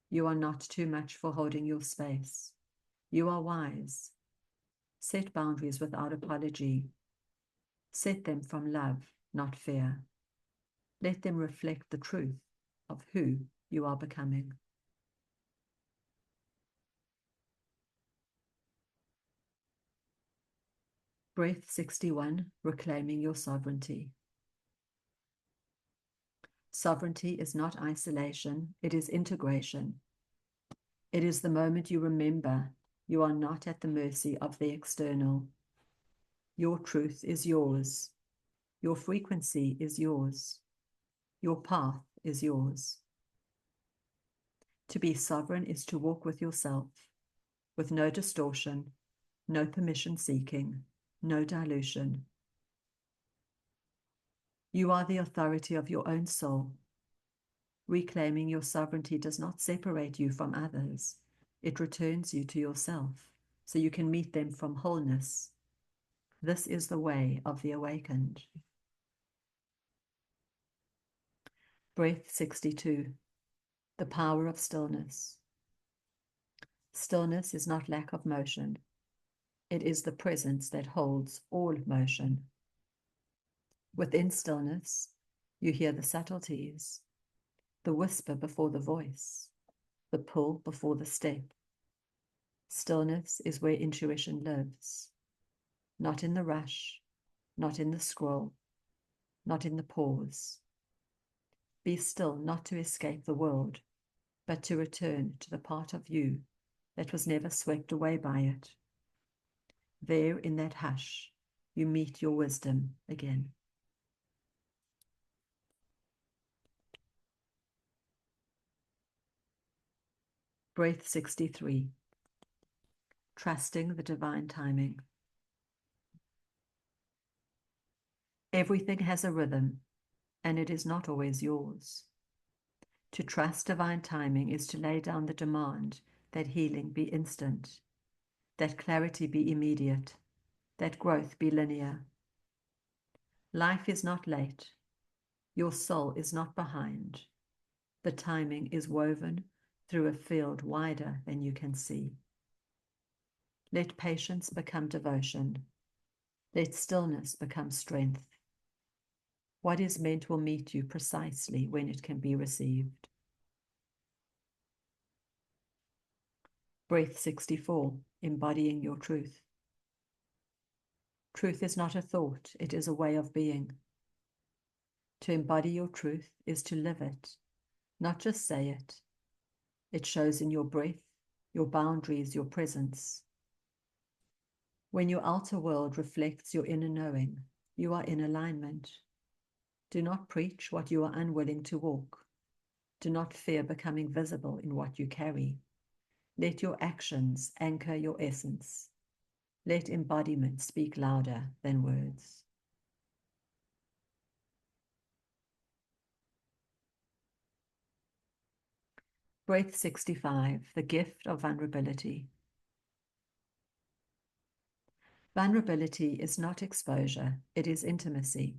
You are not too much for holding your space. You are wise. Set boundaries without apology. Set them from love, not fear. Let them reflect the truth of who you are becoming. Breath 61, reclaiming your sovereignty. Sovereignty is not isolation, it is integration. It is the moment you remember you are not at the mercy of the external. Your truth is yours. Your frequency is yours. Your path is yours. To be sovereign is to walk with yourself, with no distortion, no permission seeking, no dilution. You are the authority of your own soul. Reclaiming your sovereignty does not separate you from others. It returns you to yourself, so you can meet them from wholeness. This is the way of the awakened. Breath 62, the power of stillness. Stillness is not lack of motion. It is the presence that holds all motion. Within stillness, you hear the subtleties, the whisper before the voice, the pull before the step. Stillness is where intuition lives, not in the rush, not in the scroll, not in the pause. Be still not to escape the world, but to return to the part of you that was never swept away by it. There in that hush, you meet your wisdom again. Breath 63. Trusting the divine timing. Everything has a rhythm, and it is not always yours. To trust divine timing is to lay down the demand that healing be instant, that clarity be immediate, that growth be linear. Life is not late. Your soul is not behind. The timing is woven through a field wider than you can see. Let patience become devotion. Let stillness become strength. What is meant will meet you precisely when it can be received. Breath 64, embodying your truth. Truth is not a thought, it is a way of being. To embody your truth is to live it, not just say it. It shows in your breath, your boundaries, your presence. When your outer world reflects your inner knowing, you are in alignment. Do not preach what you are unwilling to walk. Do not fear becoming visible in what you carry. Let your actions anchor your essence. Let embodiment speak louder than words. Breath 65, the gift of vulnerability. Vulnerability is not exposure, it is intimacy.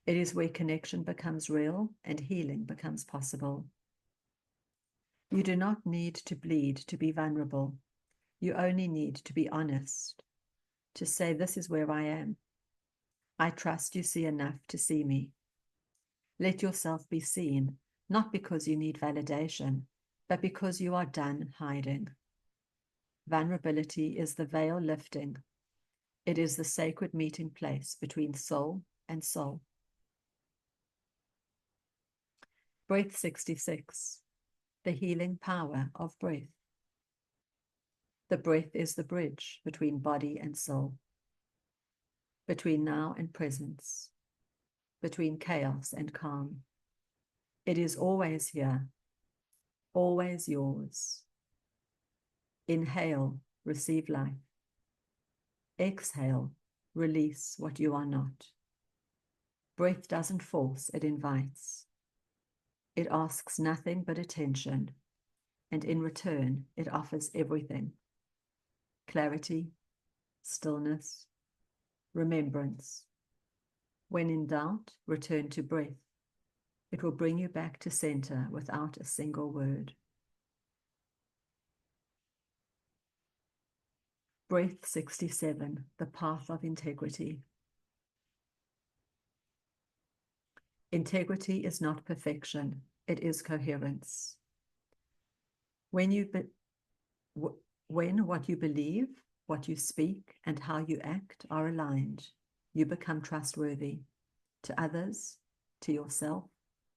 It is where connection becomes real and healing becomes possible. You do not need to bleed to be vulnerable. You only need to be honest, to say, this is where I am. I trust you see enough to see me. Let yourself be seen, not because you need validation, but because you are done hiding. Vulnerability is the veil lifting. It is the sacred meeting place between soul and soul. Breath 66, the healing power of breath. The breath is the bridge between body and soul, between now and presence, between chaos and calm. It is always here, always yours. Inhale, receive life. Exhale, release what you are not. Breath doesn't force, it invites. It asks nothing but attention, and in return, it offers everything. Clarity, stillness, remembrance. When in doubt, return to breath. It will bring you back to center without a single word. Breath 67, the path of integrity. Integrity is not perfection, it is coherence. When what you believe, what you speak, and how you act are aligned, you become trustworthy to others, to yourself,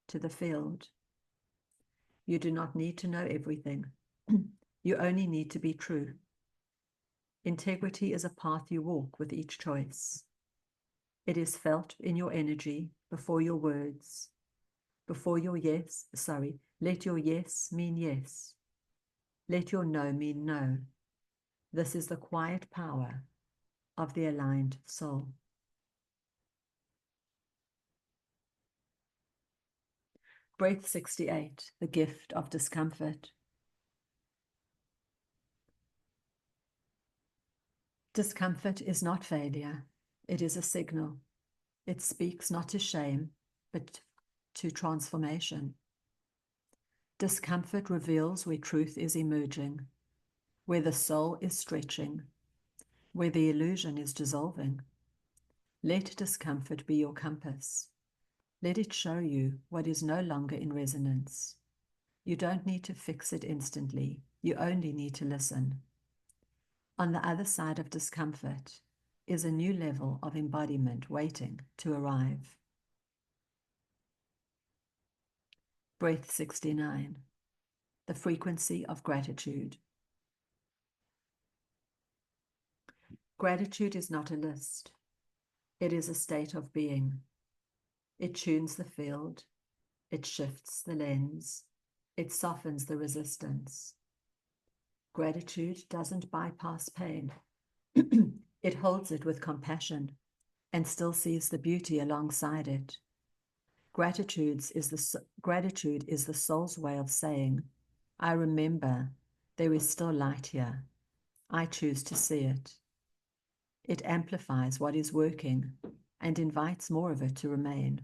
to the field. You do not need to know everything. You only need to be true. Integrity is a path you walk with each choice. It is felt in your energy, before your words, before your let your yes mean yes. Let your no mean no. This is the quiet power of the aligned soul. Breath 68, the gift of discomfort. Discomfort is not failure. It is a signal. It speaks not to shame, but to transformation. Discomfort reveals where truth is emerging, where the soul is stretching, where the illusion is dissolving. Let discomfort be your compass. Let it show you what is no longer in resonance. You don't need to fix it instantly. You only need to listen. On the other side of discomfort is a new level of embodiment waiting to arrive. Breath 69. The frequency of gratitude. Gratitude is not a list. It is a state of being. It tunes the field. It shifts the lens. It softens the resistance. Gratitude doesn't bypass pain. It holds it with compassion and still sees the beauty alongside it. Gratitude is the soul's way of saying, I remember there is still light here. I choose to see it. It amplifies what is working and invites more of it to remain.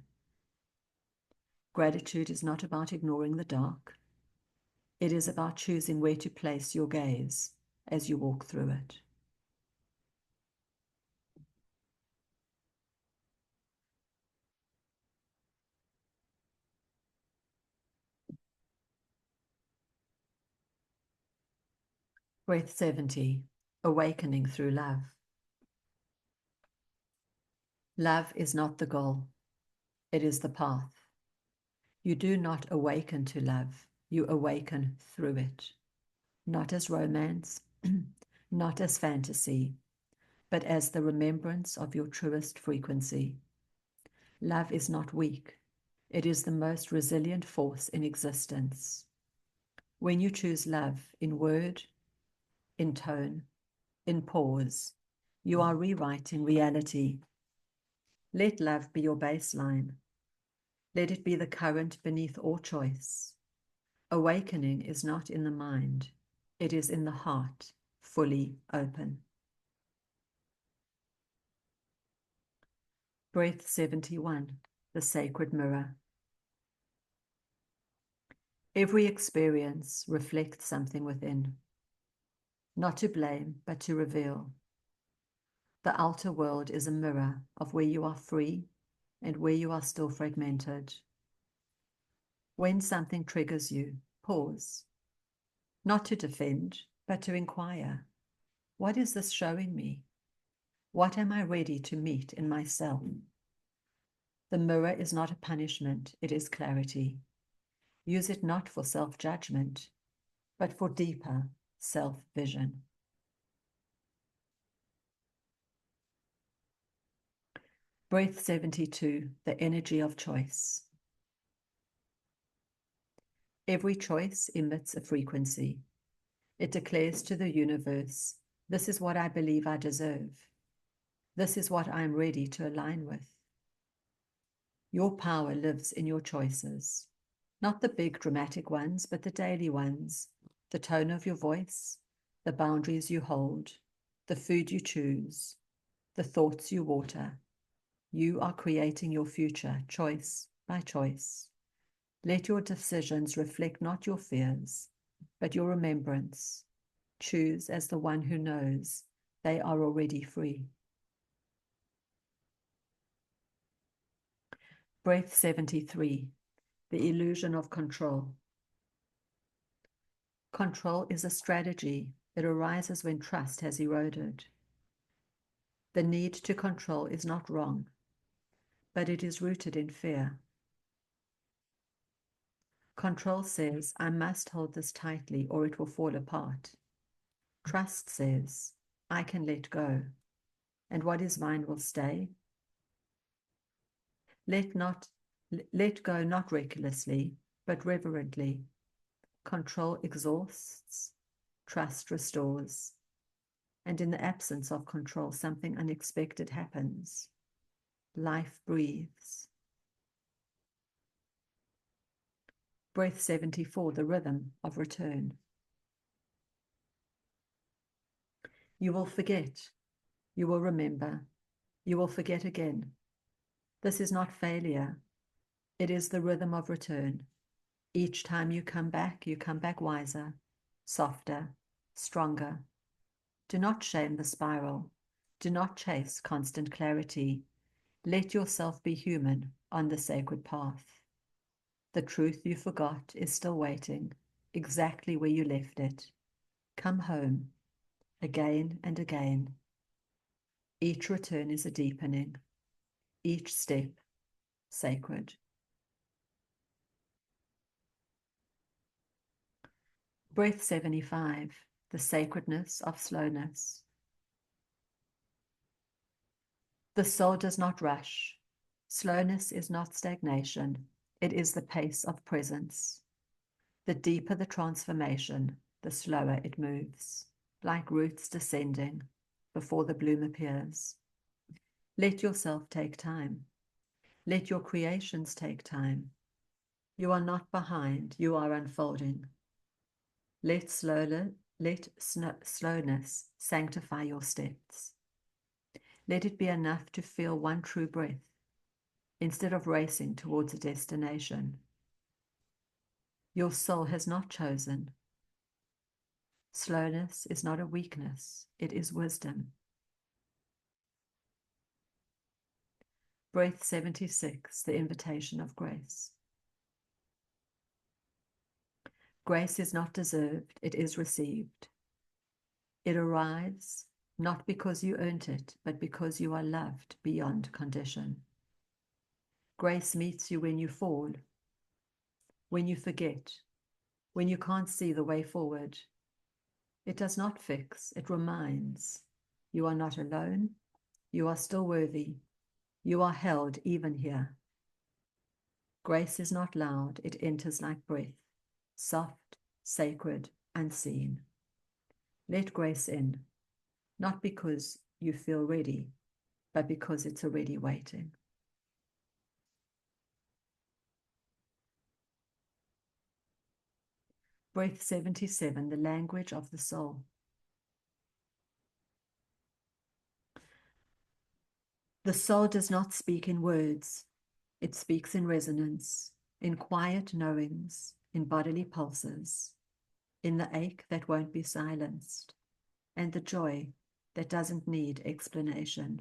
Gratitude is not about ignoring the dark. It is about choosing where to place your gaze as you walk through it. Breath 70. Awakening through love. Love is not the goal. It is the path. You do not awaken to love. You awaken through it. Not as romance, not as fantasy, but as the remembrance of your truest frequency. Love is not weak. It is the most resilient force in existence. When you choose love in word, in tone, in pause, you are rewriting reality. Let love be your baseline. Let it be the current beneath all choice. Awakening is not in the mind. It is in the heart, fully open. Breath 71. The sacred mirror. Every experience reflects something within. Not to blame, but to reveal. The outer world is a mirror of where you are free and where you are still fragmented. When something triggers you, pause. Not to defend, but to inquire. What is this showing me? What am I ready to meet in myself? The mirror is not a punishment, it is clarity. Use it not for self-judgment, but for deeper self-vision. Breath 72, the energy of choice. Every choice emits a frequency. It declares to the universe, this is what I believe I deserve. This is what I am ready to align with. Your power lives in your choices, not the big dramatic ones, but the daily ones, the tone of your voice, the boundaries you hold, the food you choose, the thoughts you water. You are creating your future, choice by choice. Let your decisions reflect not your fears, but your remembrance. Choose as the one who knows they are already free. Breath 73, the illusion of control. Control is a strategy. It arises when trust has eroded. The need to control is not wrong, but it is rooted in fear. Control says, I must hold this tightly or it will fall apart. Trust says, I can let go, and what is mine will stay. Let go not recklessly, but reverently. Control exhausts, trust restores. And in the absence of control, something unexpected happens. Life breathes. Breath 74, the rhythm of return. You will forget. You will remember. You will forget again. This is not failure. It is the rhythm of return. Each time you come back wiser, softer, stronger. Do not shame the spiral. Do not chase constant clarity. Let yourself be human on the sacred path. The truth you forgot is still waiting, exactly where you left it. Come home, again and again. Each return is a deepening, each step sacred. Breath 75, the sacredness of slowness. The soul does not rush. Slowness is not stagnation. It is the pace of presence. The deeper the transformation, the slower it moves, like roots descending before the bloom appears. Let yourself take time. Let your creations take time. You are not behind, you are unfolding. Let slowness sanctify your steps. Let it be enough to feel one true breath, instead of racing towards a destination. Your soul has not chosen. Slowness is not a weakness, it is wisdom. Breath 76, the invitation of grace. Grace is not deserved, it is received. It arrives not because you earned it, but because you are loved beyond condition. Grace meets you when you fall, when you forget, when you can't see the way forward. It does not fix, it reminds. You are not alone, you are still worthy. You are held even here. Grace is not loud, it enters like breath, soft, sacred, unseen. Let grace in, not because you feel ready, but because it's already waiting. Breath 77, the language of the soul. The soul does not speak in words. It speaks in resonance, in quiet knowings, in bodily pulses, in the ache that won't be silenced, and the joy that doesn't need explanation.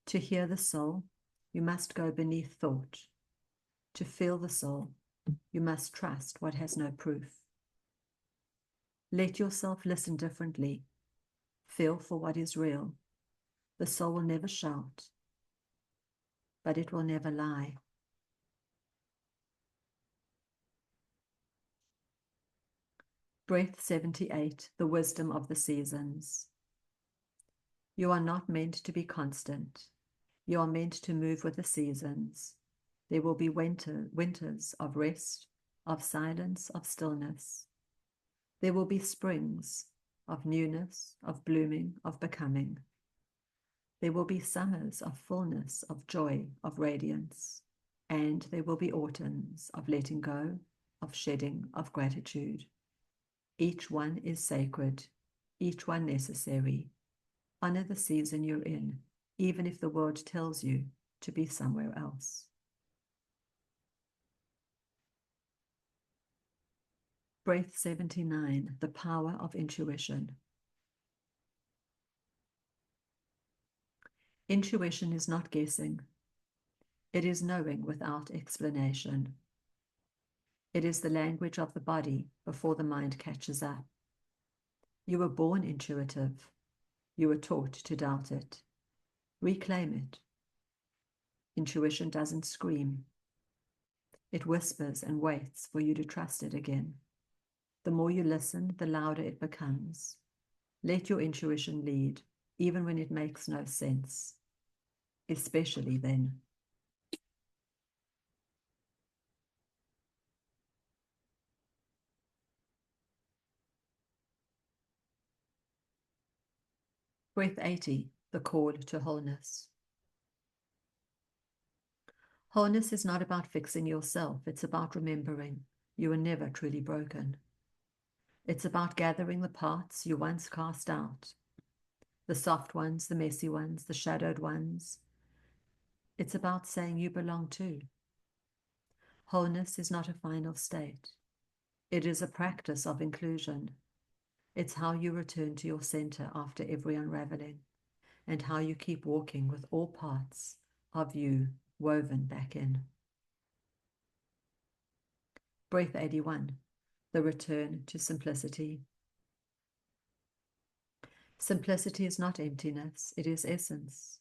To hear the soul, you must go beneath thought. To feel the soul, you must trust what has no proof. Let yourself listen differently. Feel for what is real. The soul will never shout, but it will never lie. Breath 78, the wisdom of the seasons. You are not meant to be constant. You are meant to move with the seasons. There will be winters of rest, of silence, of stillness. There will be springs of newness, of blooming, of becoming. There will be summers of fullness, of joy, of radiance. And there will be autumns of letting go, of shedding, of gratitude. Each one is sacred, each one necessary. Honor the season you're in, even if the world tells you to be somewhere else. Breath 79, the power of intuition. Intuition is not guessing. It is knowing without explanation. It is the language of the body before the mind catches up. You were born intuitive. You were taught to doubt it. Reclaim it. Intuition doesn't scream. It whispers and waits for you to trust it again. The more you listen, the louder it becomes. Let your intuition lead, even when it makes no sense, especially then. Breath 80, the call to wholeness. Wholeness is not about fixing yourself. It's about remembering you were never truly broken. It's about gathering the parts you once cast out, the soft ones, the messy ones, the shadowed ones. It's about saying you belong too. Wholeness is not a final state. It is a practice of inclusion. It's how you return to your center after every unraveling, and how you keep walking with all parts of you woven back in. Breath 81, the return to simplicity. Simplicity is not emptiness, it is essence.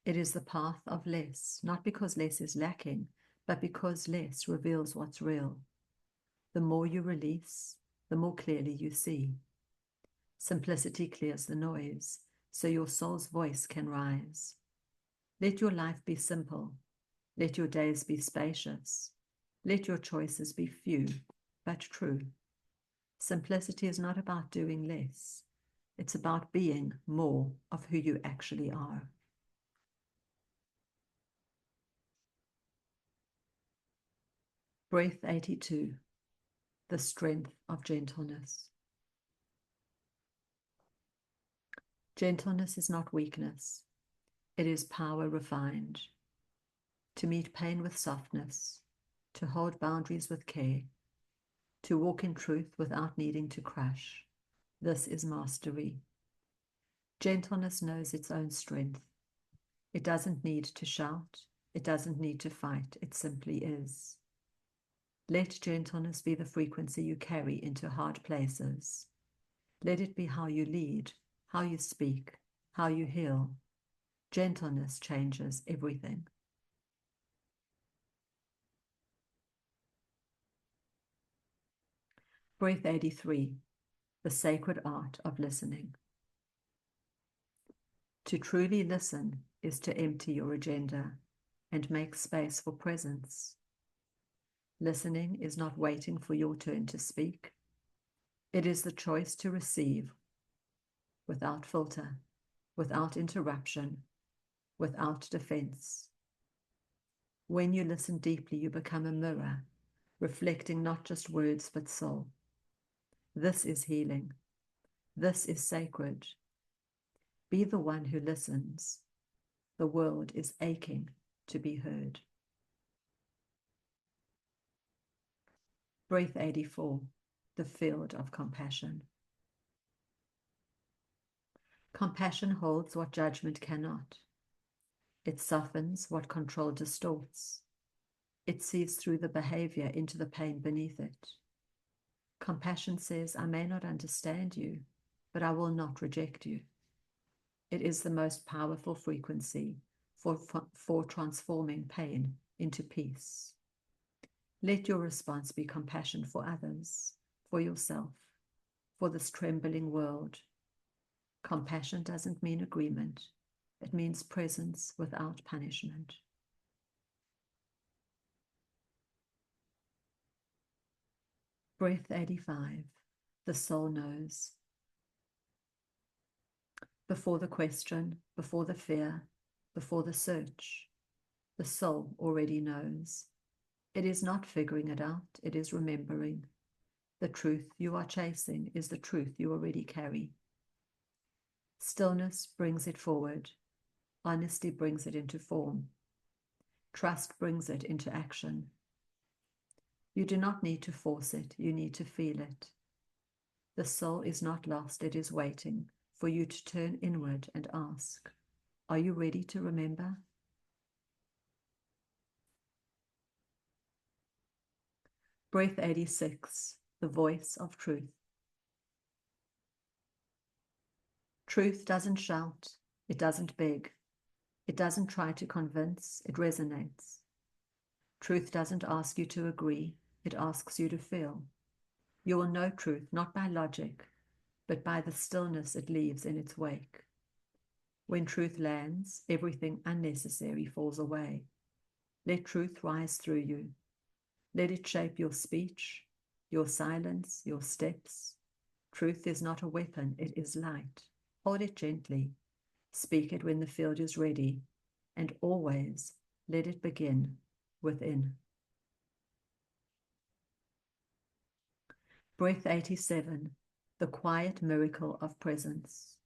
It is the path of less, not because less is lacking, but because less reveals what's real. The more you release, the more clearly you see. Simplicity clears the noise, so your soul's voice can rise. Let your life be simple. Let your days be spacious. Let your choices be few, but true. Simplicity is not about doing less. It's about being more of who you actually are. Breath 82, the strength of gentleness. Gentleness is not weakness. It is power refined. To meet pain with softness, to hold boundaries with care, to walk in truth without needing to crush. This is mastery. Gentleness knows its own strength. It doesn't need to shout. It doesn't need to fight. It simply is. Let gentleness be the frequency you carry into hard places. Let it be how you lead, how you speak, how you heal. Gentleness changes everything. Breath 83, the sacred art of listening. To truly listen is to empty your agenda and make space for presence. Listening is not waiting for your turn to speak. It is the choice to receive without filter, without interruption, without defense. When you listen deeply, you become a mirror, reflecting not just words but soul. This is healing. This is sacred. Be the one who listens. The world is aching to be heard. Breath 84, the field of compassion. Compassion holds what judgment cannot. It softens what control distorts. It sees through the behavior into the pain beneath it. Compassion says, I may not understand you, but I will not reject you. It is the most powerful frequency for transforming pain into peace. Let your response be compassion for others, for yourself, for this trembling world. Compassion doesn't mean agreement. It means presence without punishment. Breath 85, the soul knows. Before the question, before the fear, before the search, the soul already knows. It is not figuring it out, it is remembering. The truth you are chasing is the truth you already carry. Stillness brings it forward. Honesty brings it into form. Trust brings it into action. You do not need to force it, you need to feel it. The soul is not lost, it is waiting for you to turn inward and ask, are you ready to remember? Breath 86, the voice of truth. Truth doesn't shout, it doesn't beg, it doesn't try to convince, it resonates. Truth doesn't ask you to agree, it asks you to feel. You will know truth not by logic, but by the stillness it leaves in its wake. When truth lands, everything unnecessary falls away. Let truth rise through you. Let it shape your speech, your silence, your steps. Truth is not a weapon, it is light. Hold it gently. Speak it when the field is ready, and always let it begin within. Breath 87, the quiet miracle of presence.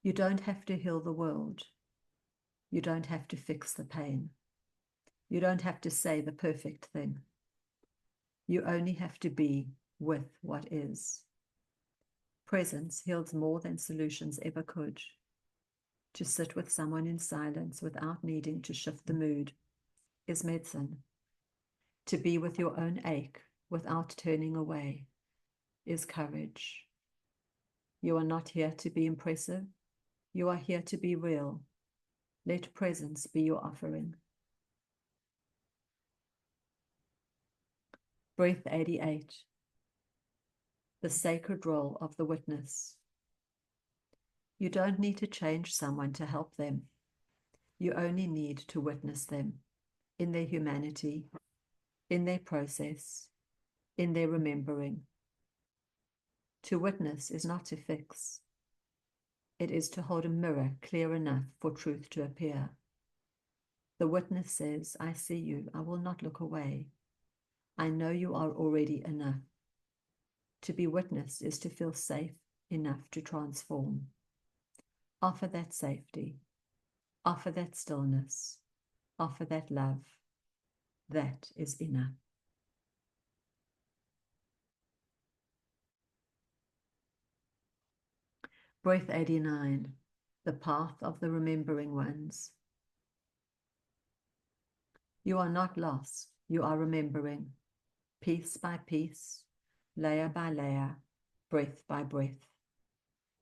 You don't have to heal the world. You don't have to fix the pain. You don't have to say the perfect thing. You only have to be with what is. Presence heals more than solutions ever could. To sit with someone in silence without needing to shift the mood is medicine. To be with your own ache without turning away is courage. You are not here to be impressive. You are here to be real. Let presence be your offering. Breath 88. The sacred role of the witness. You don't need to change someone to help them. You only need to witness them in their humanity, in their process, in their remembering. To witness is not to fix. It is to hold a mirror clear enough for truth to appear. The witness says, I see you, I will not look away. I know you are already enough. To be witnessed is to feel safe enough to transform. Offer that safety. Offer that stillness. Offer that love. That is enough. Breath 89. The path of the remembering ones. You are not lost. You are remembering. Piece by piece, layer by layer, breath by breath.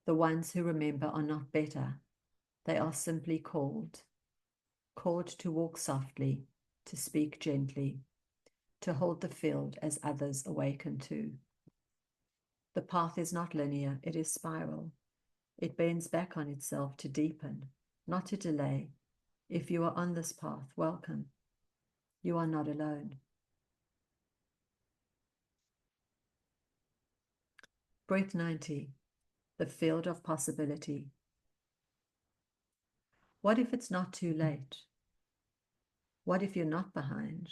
The ones who remember are not better. They are simply called to walk softly, to speak gently, to hold the field as others awaken too. The path is not linear, it is spiral. It bends back on itself to deepen, not to delay. If you are on this path, welcome. You are not alone. Breath 90. The field of possibility. What if it's not too late? What if you're not behind?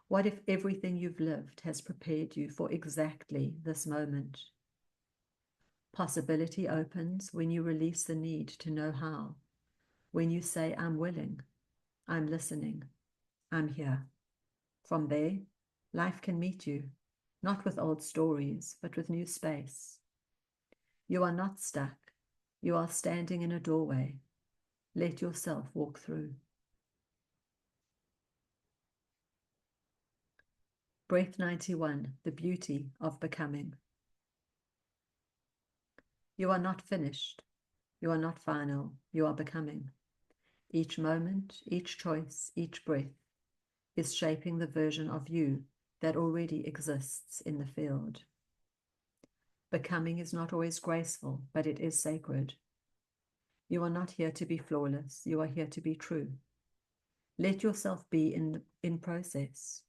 What if everything you've lived has prepared you for exactly this moment? Possibility opens when you release the need to know how, when you say, I'm willing, I'm listening, I'm here. From there, life can meet you, not with old stories, but with new space. You are not stuck. You are standing in a doorway. Let yourself walk through. Breath 91, the beauty of becoming. You are not finished. You are not final. You are becoming. Each moment, each choice, each breath is shaping the version of you that already exists in the field. Becoming is not always graceful, but it is sacred. You are not here to be flawless. You are here to be true. Let yourself be in process.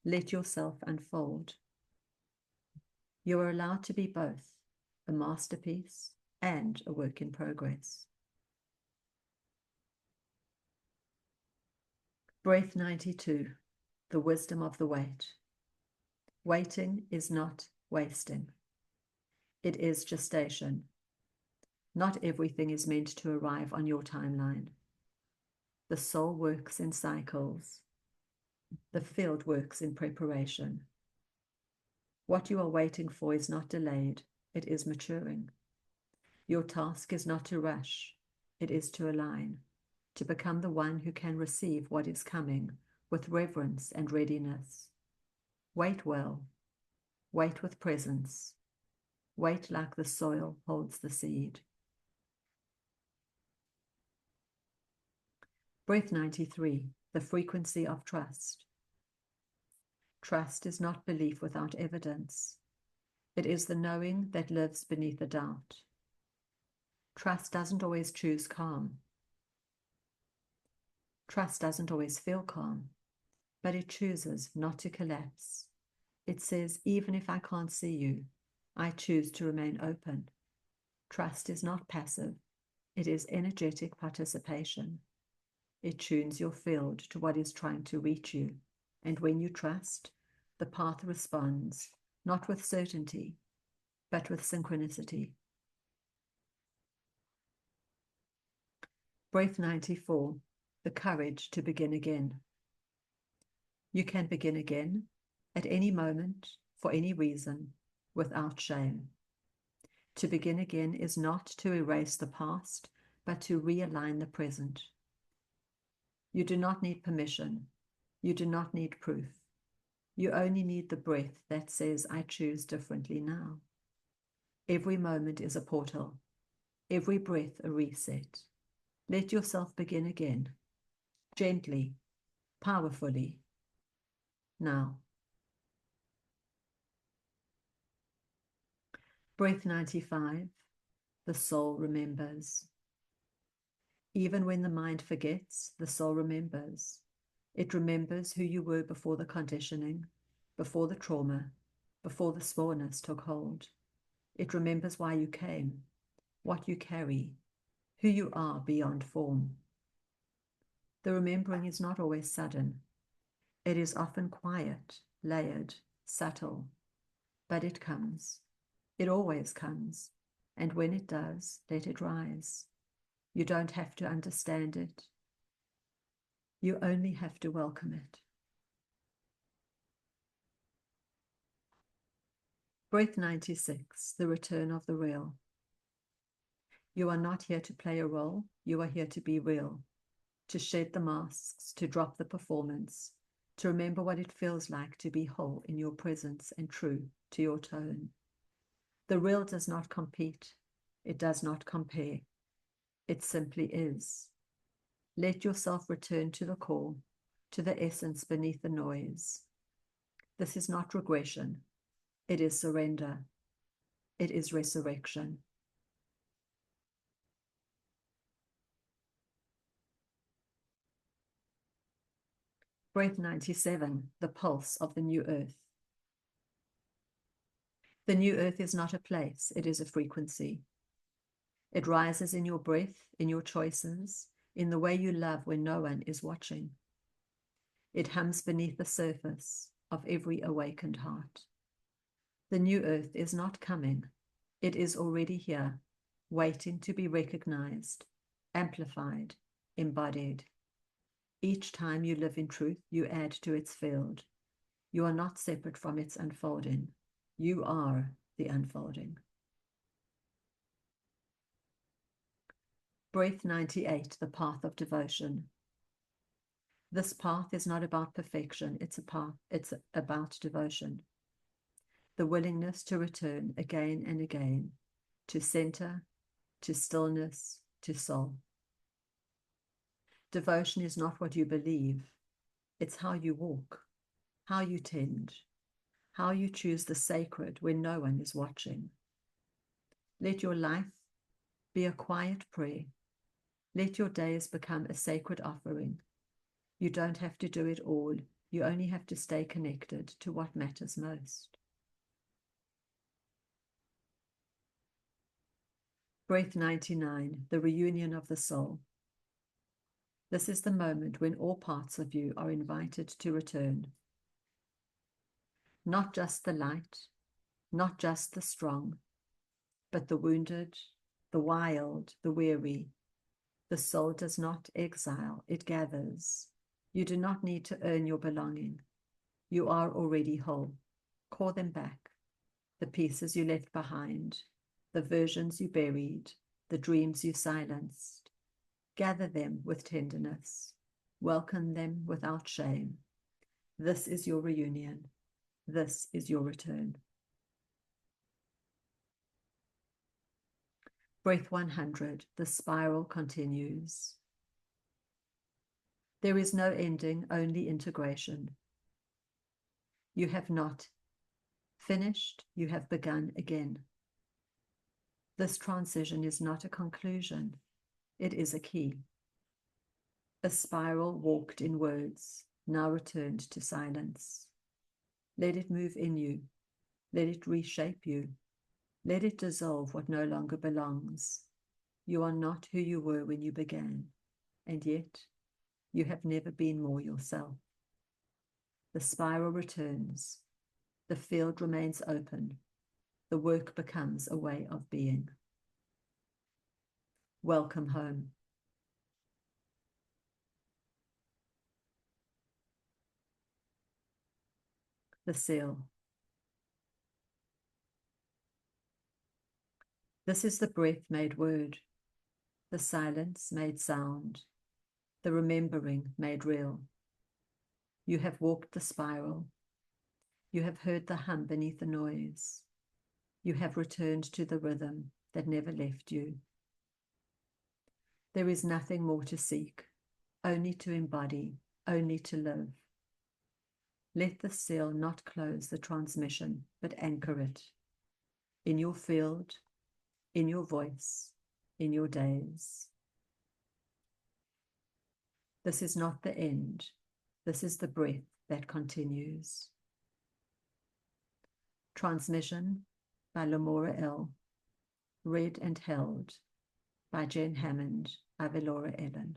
Let yourself unfold. You are allowed to be both, a masterpiece and a work in progress. Breath 92, the wisdom of the wait. Waiting is not wasting. It is gestation. Not everything is meant to arrive on your timeline. The soul works in cycles. The field works in preparation. What you are waiting for is not delayed, it is maturing. Your task is not to rush, it is to align, to become the one who can receive what is coming with reverence and readiness. Wait well. Wait with presence. Wait like the soil holds the seed. Breath 93, the frequency of trust. Trust is not belief without evidence. It is the knowing that lives beneath a doubt. Trust doesn't always choose calm. Trust doesn't always feel calm, but it chooses not to collapse. It says, even if I can't see you, I choose to remain open. Trust is not passive. It is energetic participation. It tunes your field to what is trying to reach you. And when you trust, the path responds, not with certainty, but with synchronicity. Breath 94, the courage to begin again. You can begin again at any moment, for any reason, without shame. To begin again is not to erase the past, but to realign the present. You do not need permission. You do not need proof. You only need the breath that says, I choose differently now. Every moment is a portal. Every breath a reset. Let yourself begin again. Gently, powerfully. Now. Breath 95. The soul remembers. Even when the mind forgets, the soul remembers. It remembers who you were before the conditioning, before the trauma, before the smallness took hold. It remembers why you came, what you carry, who you are beyond form. The remembering is not always sudden. It is often quiet, layered, subtle, but it comes. It always comes, and when it does, let it rise. You don't have to understand it. You only have to welcome it. Breath 96, the return of the real. You are not here to play a role. You are here to be real, to shed the masks, to drop the performance, to remember what it feels like to be whole in your presence and true to your tone. The real does not compete. It does not compare. It simply is. Let yourself return to the core, to the essence beneath the noise. This is not regression. It is surrender. It is resurrection. Breath 97, the pulse of the new earth. The new earth is not a place, it is a frequency. It rises in your breath, in your choices, in the way you love when no one is watching. It hums beneath the surface of every awakened heart. The new earth is not coming. It is already here, waiting to be recognized, amplified, embodied. Each time you live in truth, you add to its field. You are not separate from its unfolding. You are the unfolding. Breath 98, the path of devotion. This path is not about perfection, it's about devotion. The willingness to return again and again, to center, to stillness, to soul. Devotion is not what you believe, it's how you walk, how you tend, how you choose the sacred when no one is watching. Let your life be a quiet prayer. Let your days become a sacred offering. You don't have to do it all. You only have to stay connected to what matters most. Breath 99, the reunion of the soul. This is the moment when all parts of you are invited to return. Not just the light, not just the strong, but the wounded, the wild, the weary. The soul does not exile, it gathers. You do not need to earn your belonging. You are already whole. Call them back. The pieces you left behind, the versions you buried, the dreams you silenced. Gather them with tenderness. Welcome them without shame. This is your reunion. This is your return. Breath 100, the spiral continues. There is no ending, only integration. You have not finished, you have begun again. This transition is not a conclusion, it is a key. A spiral walked in words, now returned to silence. Let it move in you. Let it reshape you. Let it dissolve what no longer belongs. You are not who you were when you began, and yet you have never been more yourself. The spiral returns. The field remains open. The work becomes a way of being. Welcome home. The seal. This is the breath made word, the silence made sound, the remembering made real. You have walked the spiral. You have heard the hum beneath the noise. You have returned to the rhythm that never left you. There is nothing more to seek, only to embody, only to live. Let the seal not close the transmission, but anchor it in your field, in your voice, in your days. This is not the end. This is the breath that continues. Transmission by Lumora, read and held by Hammond, Avélora'Ellin.